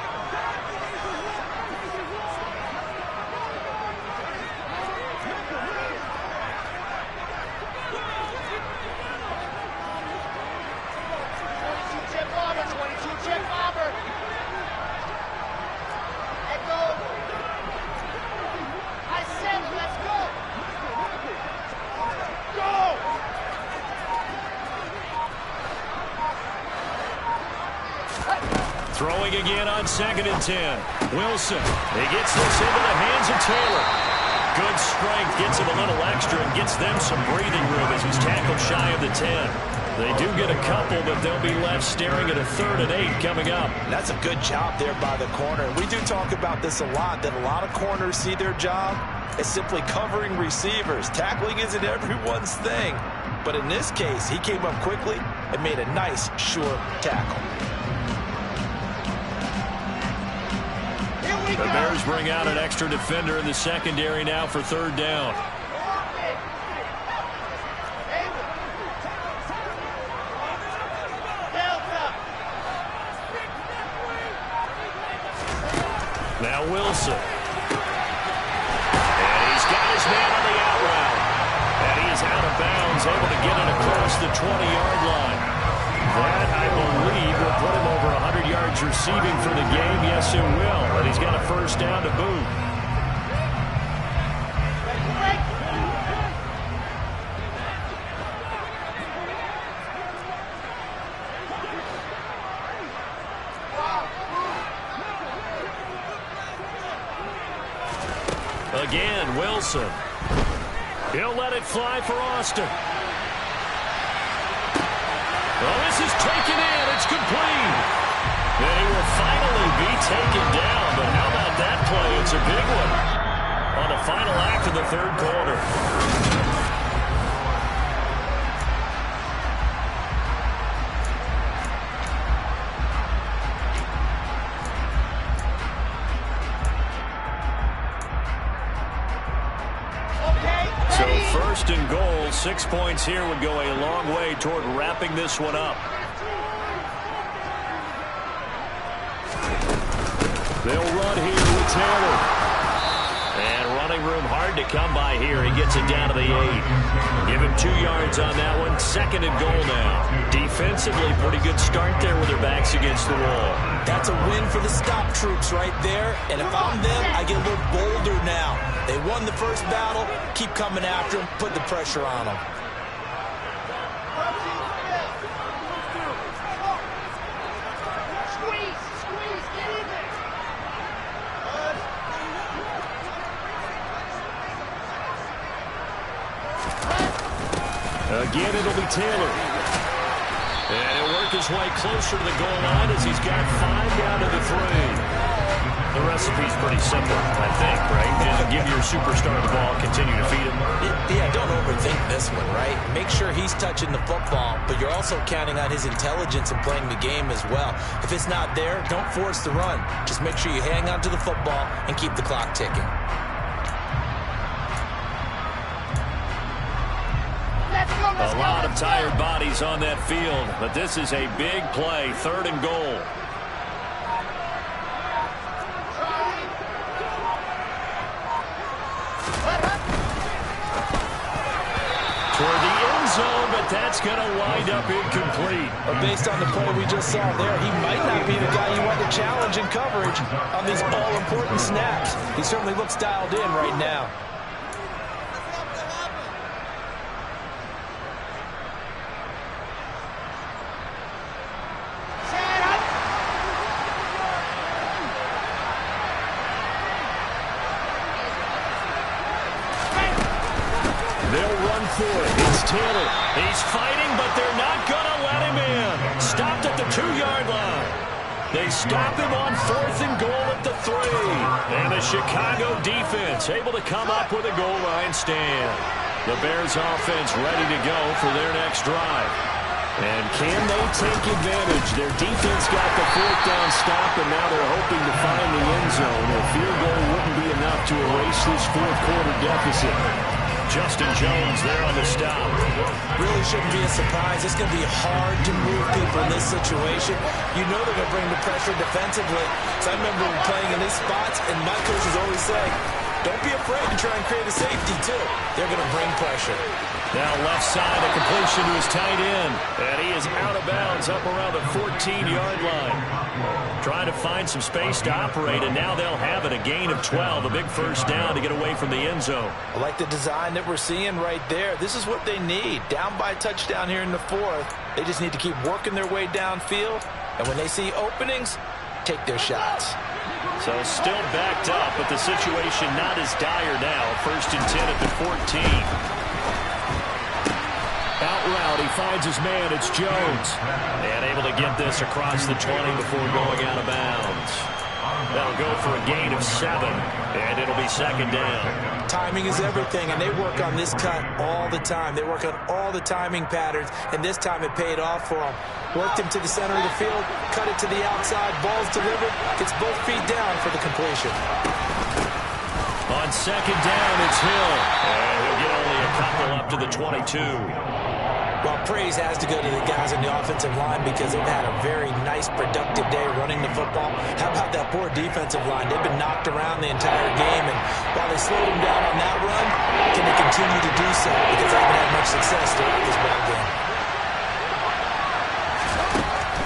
Throwing again on 2nd and 10. Wilson. He gets this into the hands of Taylor. Good strength. Gets him a little extra and gets them some breathing room as he's tackled shy of the 10. They do get a couple, but they'll be left staring at a 3rd and 8 coming up.
That's a good job there by the corner. We do talk about this a lot, that a lot of corners see their job as simply covering receivers. Tackling isn't everyone's thing. But in this case, he came up quickly and made a nice, sure tackle.
The Bears bring out an extra defender in the secondary now for 3rd down. Now Wilson. And he's got his man on the out route. And he is out of bounds, able to get it across the 20-yard line. That, I believe, will put him over 100 yards receiving for the game. Yes, it will. And he's got a 1st down to boot. Again, Wilson. He'll let it fly for Austin. Well, this is taken in. It's complete. And he will finally be taken down. But how about that play? It's a big one on the final act of the 3rd quarter. So 1st and goal, 6 points here would go a long way toward wrapping this one up. They'll run here with Taylor. And running room hard to come by here. He gets it down to the 8. Give him 2 yards on that one. 2nd and goal now. Defensively, pretty good start there with their backs against the wall.
That's a win for the stop troops right there. And if I'm them, I get a little bolder now. They won the first battle. Keep coming after them. Put the pressure on them.
Again, it'll be Taylor. And he'll work his way closer to the goal line as he's got 5 down to the 3. The recipe's pretty simple, I think, right? Just give your superstar the ball, continue to feed him.
Yeah, don't overthink this one, right? Make sure he's touching the football, but you're also counting on his intelligence and playing the game as well. If it's not there, don't force the run. Just make sure you hang on to the football and keep the clock ticking.
A lot of tired bodies on that field, but this is a big play, 3rd and goal. Toward the end zone, but that's going to wind up incomplete.
But based on the play we just saw there, he might not be the guy you want to challenge in coverage on these all-important snaps. He certainly looks dialed in right now.
It's Taylor. He's fighting, but they're not going to let him in. Stopped at the 2-yard line. They stop him on 4th and goal at the 3. And the Chicago defense able to come up with a goal line stand. The Bears offense ready to go for their next drive. And can they take advantage? Their defense got the 4th down stop, and now they're hoping to find the end zone. A field goal wouldn't be enough to erase this 4th quarter deficit. Justin Jones there on the stop.
Really shouldn't be a surprise. It's going to be hard to move people in this situation. You know they're going to bring the pressure defensively. So I remember playing in these spots, and my coaches always say, don't be afraid to try and create a safety, too. They're going to bring pressure.
Now left side, a completion to his tight end. And he is out of bounds up around the 14-yard line. Trying to find some space to operate, and now they'll have it. A gain of 12, a big first down to get away from the end zone.
I like the design that we're seeing right there. This is what they need. Down by a touchdown here in the 4th. They just need to keep working their way downfield. And when they see openings, take their shots.
So still backed up, but the situation not as dire now. 1st and 10 at the 14. Out route, he finds his man. It's Jones. And able to get this across the 20 before going out of bounds. That'll go for a gain of 7, and it'll be 2nd down.
Timing is everything, and they work on this cut all the time. They work on all the timing patterns, and this time it paid off for them. Worked him to the center of the field, cut it to the outside, ball's delivered, gets both feet down for the completion.
On 2nd down, it's Hill. And he'll get only a couple up to the 22.
Well, praise has to go to the guys on the offensive line because they've had a very nice, productive day running the football. How about that poor defensive line? They've been knocked around the entire game, and while they slowed them down on that run, can they continue to do so? Because they haven't had much success throughout this ball game.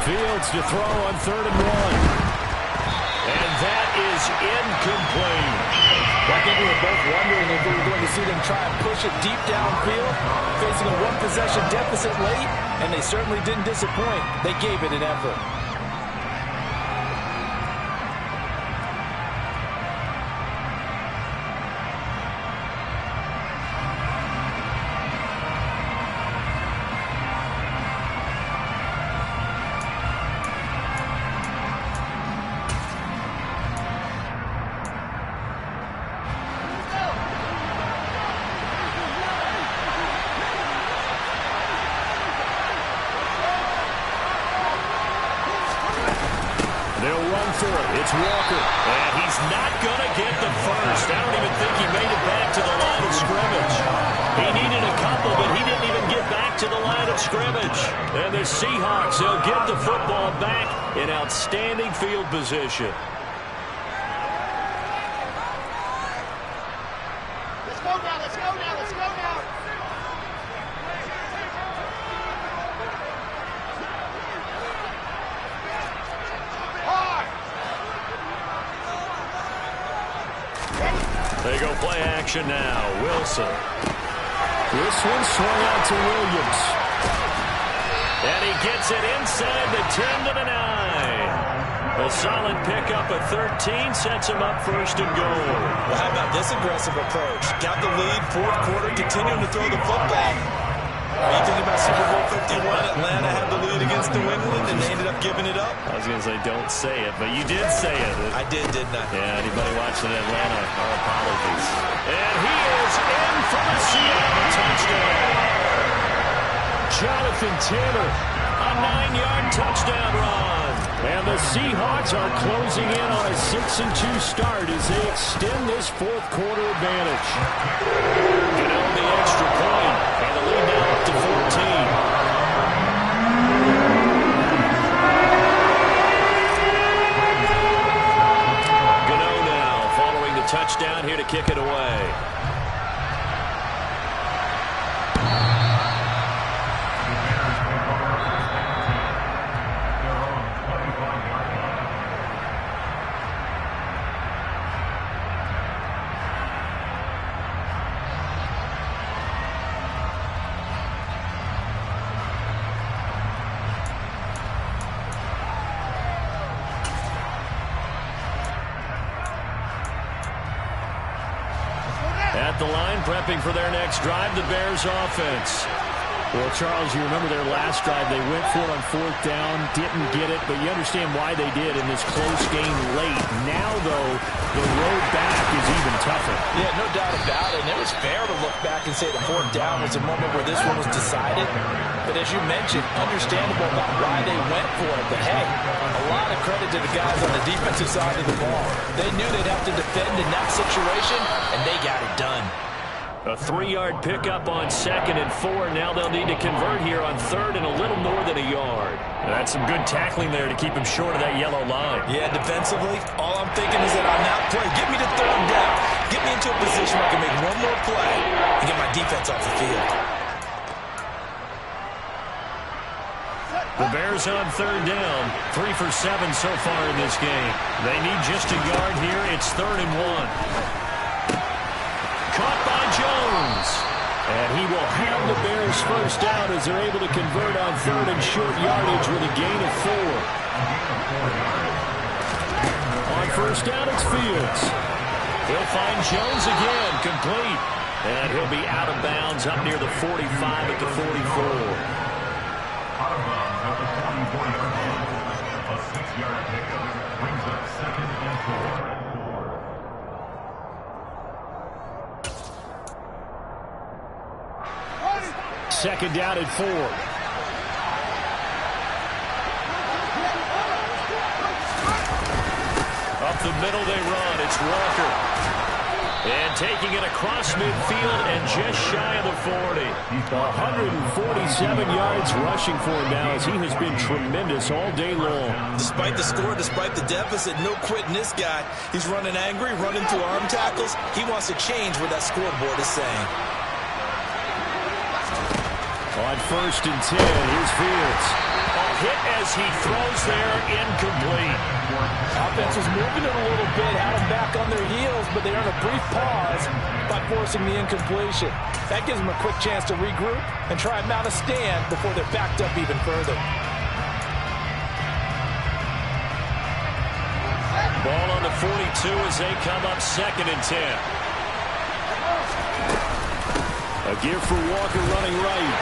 Fields to throw on 3rd and 1. And that is incomplete.
I think we were both wondering if we were going to see them try and push it deep downfield, facing a 1-possession deficit late, and they certainly didn't disappoint. They gave it an effort.
It's Walker, and he's not going to get the first. I don't even think he made it back to the line of scrimmage. He needed a couple, but he didn't even get back to the line of scrimmage. And the Seahawks, they'll get the football back in outstanding field position.
Let's go now, let's go now, let's go now.
They go play action now. Wilson. This one swung out to Williams. And he gets it inside the 10 to the 9. A solid pickup of 13 sets him up 1st and goal.
Well, how about this aggressive approach? Got the lead, 4th quarter, continuing to throw the football. You think about Super Bowl 51, Atlanta had the lead against New England, and they ended up giving it up?
I was going to say, don't say it, but you did say it.
I didn't I?
Yeah, anybody watching Atlanta, our apologies. And he is in for the Seattle touchdown. Jonathan Taylor, a 9-yard touchdown run. And the Seahawks are closing in on a 6-2 start as they extend this fourth quarter advantage. The extra point, and the lead now up to 14. Gano now following the touchdown here to kick it away. At the line, prepping for their next drive, the Bears offense. Well, Charles, you remember their last drive. They went for it on fourth down, didn't get it, but you understand why they did in this close game late. Now, though, the road back is even tougher.
Yeah, no doubt about it. And it was fair to look back and say the fourth down was a moment where this one was decided. But as you mentioned, understandable about why they went for it. But, hey, a lot of credit to the guys on the defensive side of the ball. They knew they'd have to defend in that situation, and they got it done.
A 3-yard pickup on 2nd and 4. Now they'll need to convert here on 3rd and a little more than a yard. That's some good tackling there to keep him short of that yellow line.
Yeah, defensively, all I'm thinking is that on that play, get me to 3rd down. Get me into a position where I can make one more play and get my defense off the field.
The Bears on 3rd down. 3 for 7 so far in this game. They need just a yard here. It's 3rd and 1. Caught by Jones. And he will have the Bears first down as they're able to convert on 3rd and short yardage with a gain of 4. On first down, it's Fields. He'll find Jones again, complete. And he'll be out of bounds up near the 45 at the 44.
Out of bounds at the 44-yard line. A 6-yard pickup brings up 2nd and 4.
Second down at 4. Up the middle they run. It's Walker. And taking it across midfield and just shy of the 40. 147 yards rushing for him now as he has been tremendous all day long.
Despite the score, despite the deficit, no quitting this guy. He's running angry, running through arm tackles. He wants to change what that scoreboard is saying.
On 1st and 10, here's Fields. A hit as he throws there, incomplete.
Offense was moving it a little bit, had them back on their heels, but they earned a brief pause by forcing the incompletion. That gives them a quick chance to regroup and try and mount a stand before they're backed up even further.
Ball on the 42 as they come up 2nd and 10. A give for Walker running right.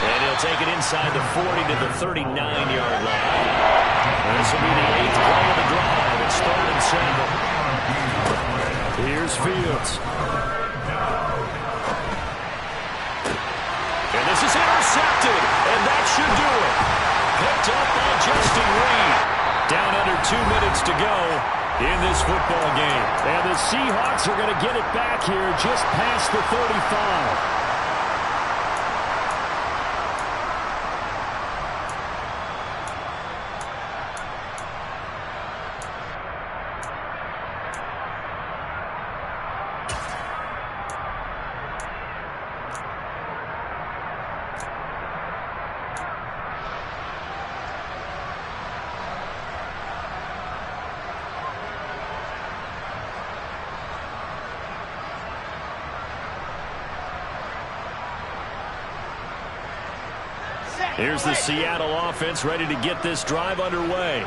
And he'll take it inside the 40 to the 39-yard line. And this will be the 8th play of the drive. It's 3rd and 7. Here's Fields. And this is intercepted. And that should do it. Picked up by Justin Reed. Down under 2 minutes to go in this football game. And the Seahawks are going to get it back here just past the 35. Here's the Seattle offense ready to get this drive underway.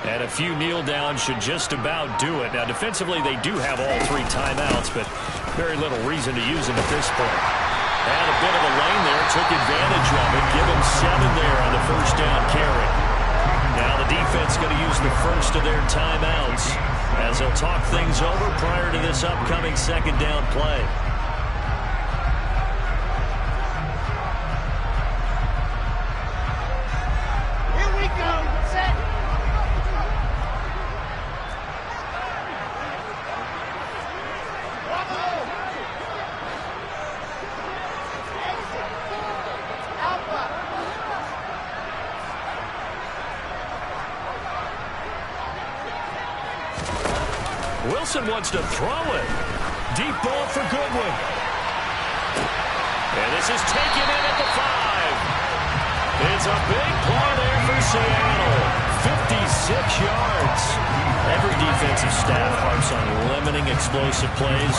And a few kneel downs should just about do it. Now, defensively, they do have all 3 timeouts, but very little reason to use them at this point. Had a bit of a lane there, took advantage of it. Give him 7 there on the first down carry. Now the defense going to use the first of their timeouts as they'll talk things over prior to this upcoming second down play.
Here we go. Set. Bravo. Exit. Alpha.
Wilson wants to throw it. Deep ball for Goodwin. And this is taken in at the 5. It's a big play there for Seattle. 56 yards. Every defensive staff harps on limiting explosive plays.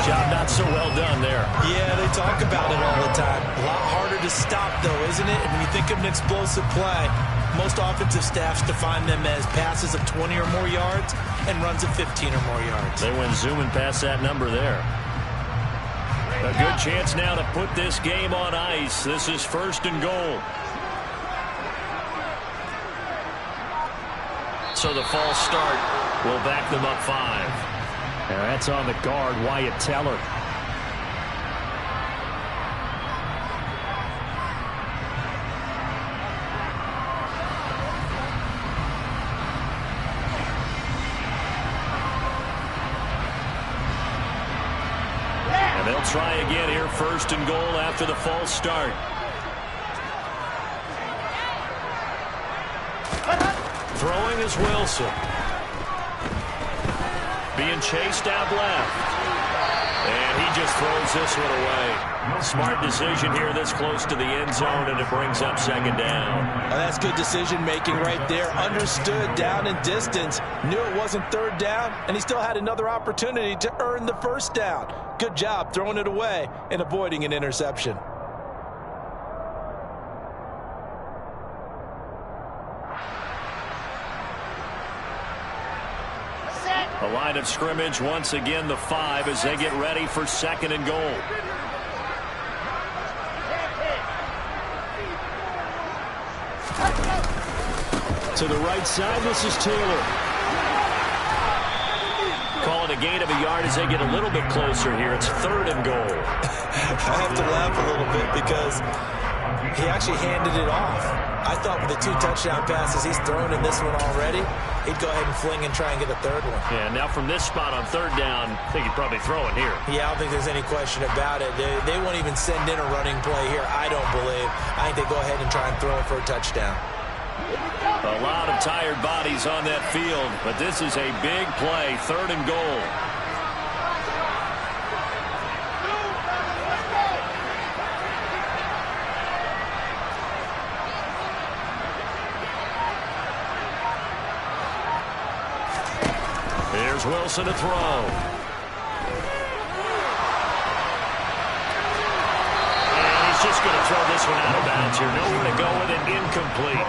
Job not so well done there.
Yeah, they talk about it all the time. A lot harder to stop, though, isn't it? And when you think of an explosive play, most offensive staffs define them as passes of 20 or more yards and runs of 15 or more yards.
They went zooming past that number there. A good chance now to put this game on ice. This is 1st and goal. So the false start will back them up 5. And that's on the guard, Wyatt Teller. And they'll try again here, 1st and goal after the false start. Throwing is Wilson. Being chased out left. And he just throws this one away. Smart decision here this close to the end zone, and it brings up 2nd down.
That's good decision-making right there. Understood down and distance. Knew it wasn't 3rd down, and he still had another opportunity to earn the 1st down. Good job throwing it away and avoiding an interception.
A line of scrimmage once again, the 5, as they get ready for 2nd and goal. To the right side, this is Taylor. Call it a gain of a yard as they get a little bit closer here. It's 3rd and goal.
I have to laugh a little bit because he actually handed it off. I thought with the 2 touchdown passes he's thrown in this one already, he'd go ahead and fling and try and get a 3rd one.
Yeah, now from this spot on 3rd down, I think he'd probably throw it here.
Yeah, I don't think there's any question about it. They won't even send in a running play here, I don't believe. I think they go ahead and try and throw it for a touchdown.
A lot of tired bodies on that field, but this is a big play, 3rd and goal. Here's Wilson to throw. And he's just going to throw this one out of bounds here. Nowhere to go with it, incomplete.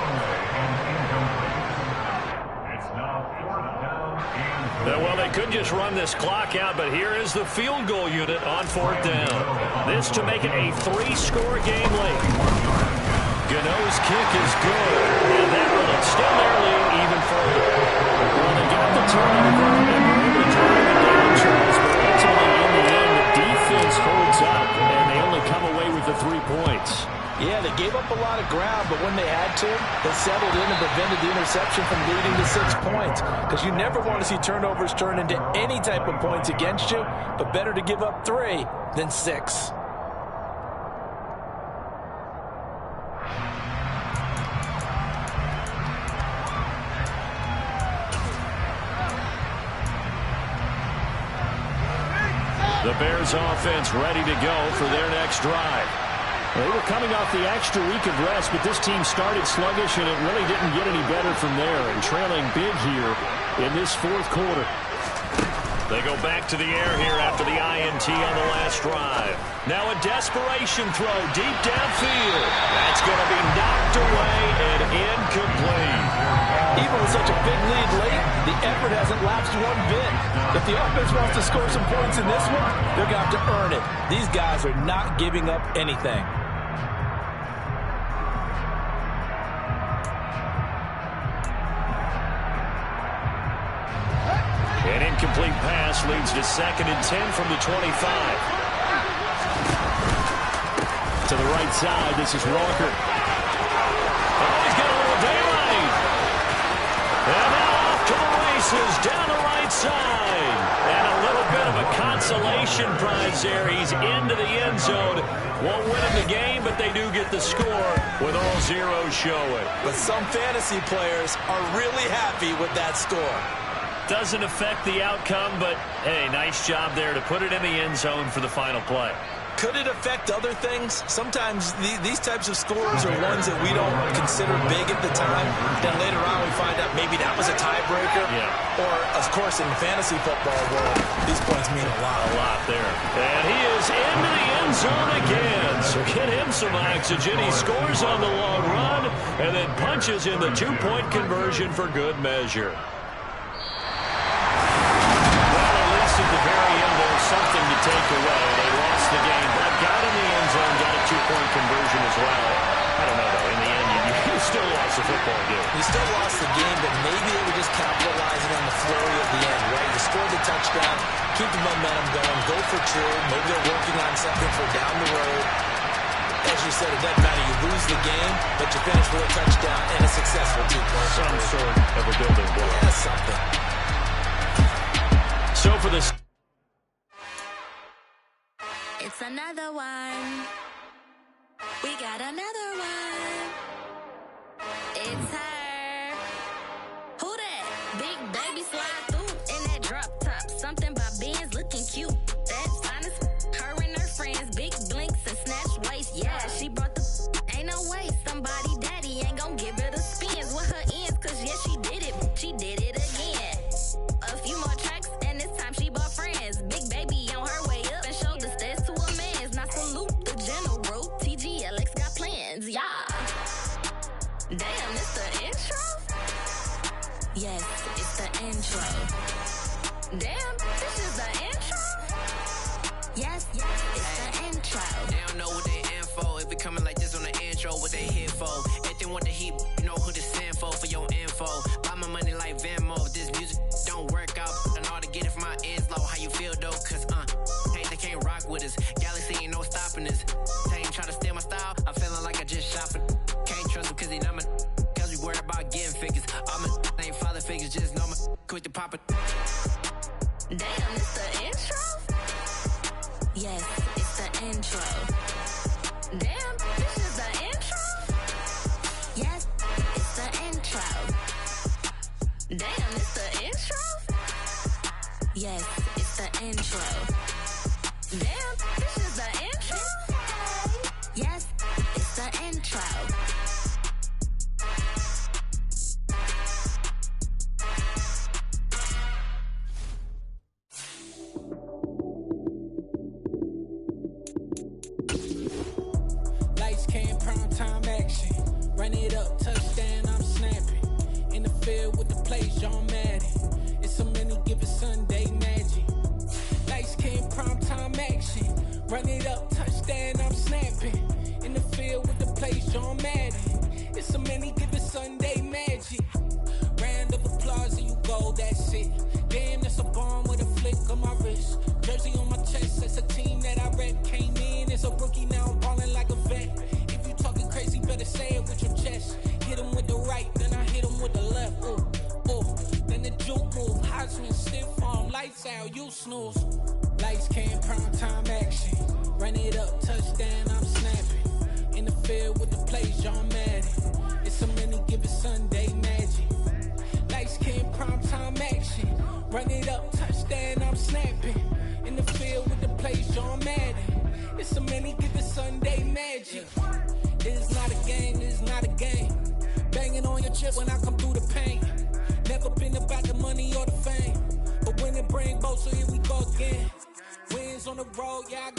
Well, they could just run this clock out, but here is the field goal unit on 4th down. This to make it a 3-score game late. Gano's kick is good, and that will extend their lead even further. Well, they got the turnover, and were able to drive it down, Charles, but ultimately in the end, the defense holds up, and they only come away with the 3 points.
Yeah, they gave up a lot of ground, but when they had to, they settled in and prevented the interception from leading to 6 points. Because you never want to see turnovers turn into any type of points against you, but better to give up 3 than 6.
The Bears offense ready to go for their next drive. They were coming off the extra week of rest, but this team started sluggish, and it really didn't get any better from there, and trailing big here in this 4th quarter. They go back to the air here after the INT on the last drive. Now a desperation throw deep downfield. That's going to be knocked away and incomplete.
Even with such a big lead late, the effort hasn't lapsed one bit. If the offense wants to score some points in this one, they're going to have to earn it. These guys are not giving up anything.
An incomplete pass leads to 2nd and 10 from the 25. To the right side, this is Walker. Oh, he's got a little daylight. And now off to the races, down the right side. And a little bit of a consolation prize there. He's into the end zone. Won't win in the game, but they do get the score with all zeros showing.
But some fantasy players are really happy with that score.
Doesn't affect the outcome, but, hey, nice job there to put it in the end zone for the final play.
Could it affect other things? Sometimes these types of scores are ones that we don't consider big at the time. Then later on we find out maybe that was a tiebreaker.
Yeah.
Or, of course, in the fantasy football world, these points mean a lot.
A lot there. And he is into the end zone again. So get him some oxygen. He scores on the long run and then punches in the 2-point conversion for good measure. At the very end, there's something to take away. They lost the game, but got in the end zone, got a 2-point conversion as well. I don't know, though. In the end, you still lost the football game.
You still lost the game, but maybe they were just capitalizing on the flurry of the end, right? You scored the touchdown, keep the momentum going, go for 2. Maybe they're working on something for down the road. As you said, it doesn't matter. You lose the game, but you finish with a touchdown and a successful 2-point.
Some sort of a building block.
Yeah, something.
So for this,
it's another one. We got another one. It's her. Who that? Big baby slide through in that drop top. Something by Benz looking cute. That's honest. Her and her friends, big blinks and snatch waist. Yeah, she brought the ain't no way. Somebody daddy ain't gon' give her the spins with her ends. Cause yeah, she did it. She did it again. A few more tracks. She bought friends, big baby on her way up and showed the stairs to a man's. Now salute the general, TGLX got plans, yeah. Damn, it's the intro? Yes, it's the intro. Damn, this is the intro? Yes, it's the intro.
They don't know what they in for. If we coming like this on the intro, what they here for? Anything want the heat, you know who to send for your info. Buy my money like Venmo. This music don't work out. And all to get it from my ends low. How you feel though? Cause hey, they can't rock with us. Galaxy ain't no stopping us. They ain't trying to steal my style. I'm feeling like I just shot it. Can't trust him cause he not my. Cause we worried about getting figures. All my ain't father figures. Just know my quick to pop it.
Damn, it's the intro? Yes, it's the intro. Damn, this is the intro? Yes, it's the intro. Damn, it's the intro? Yes, it's the intro. Damn, this is the intro? Yes, it's the intro.
Lights came, prime time action. Run it up, touchdown, I'm snapping. In the field with the plays, John Madden. It's a many given Sunday magic. Lights came, prime time action. Run it up, touchdown, I'm snapping. In the field with the plays, John Madden. It's a many given Sunday magic. Round of applause and you go, that's it. Damn, that's a bomb with a flick on my wrist. Jersey on my chest, that's a team that I rep. Came in as a rookie, now I'm balling like a vet. If you talking crazy, better say it with your chest. Hit him with the right, then I hit him with the left. Ooh, ooh. Then the juke move, Heisman, stiff arm, lights out, you snooze. Lights came, prime time action. Run it up, touchdown, I'm snapping. In the field with the plays, John Madden. It's a many given Sunday magic. Lights came, prime time action. Run it up, touchdown, I'm snapping. In the field with the plays, John Madden. It's a many given Sunday magic. It is not a game, it is not a game. Banging on your chip when I come through the pain. Never been about the money or the fame. But when it bring both, so here we go again. Wins on the road, yeah, I got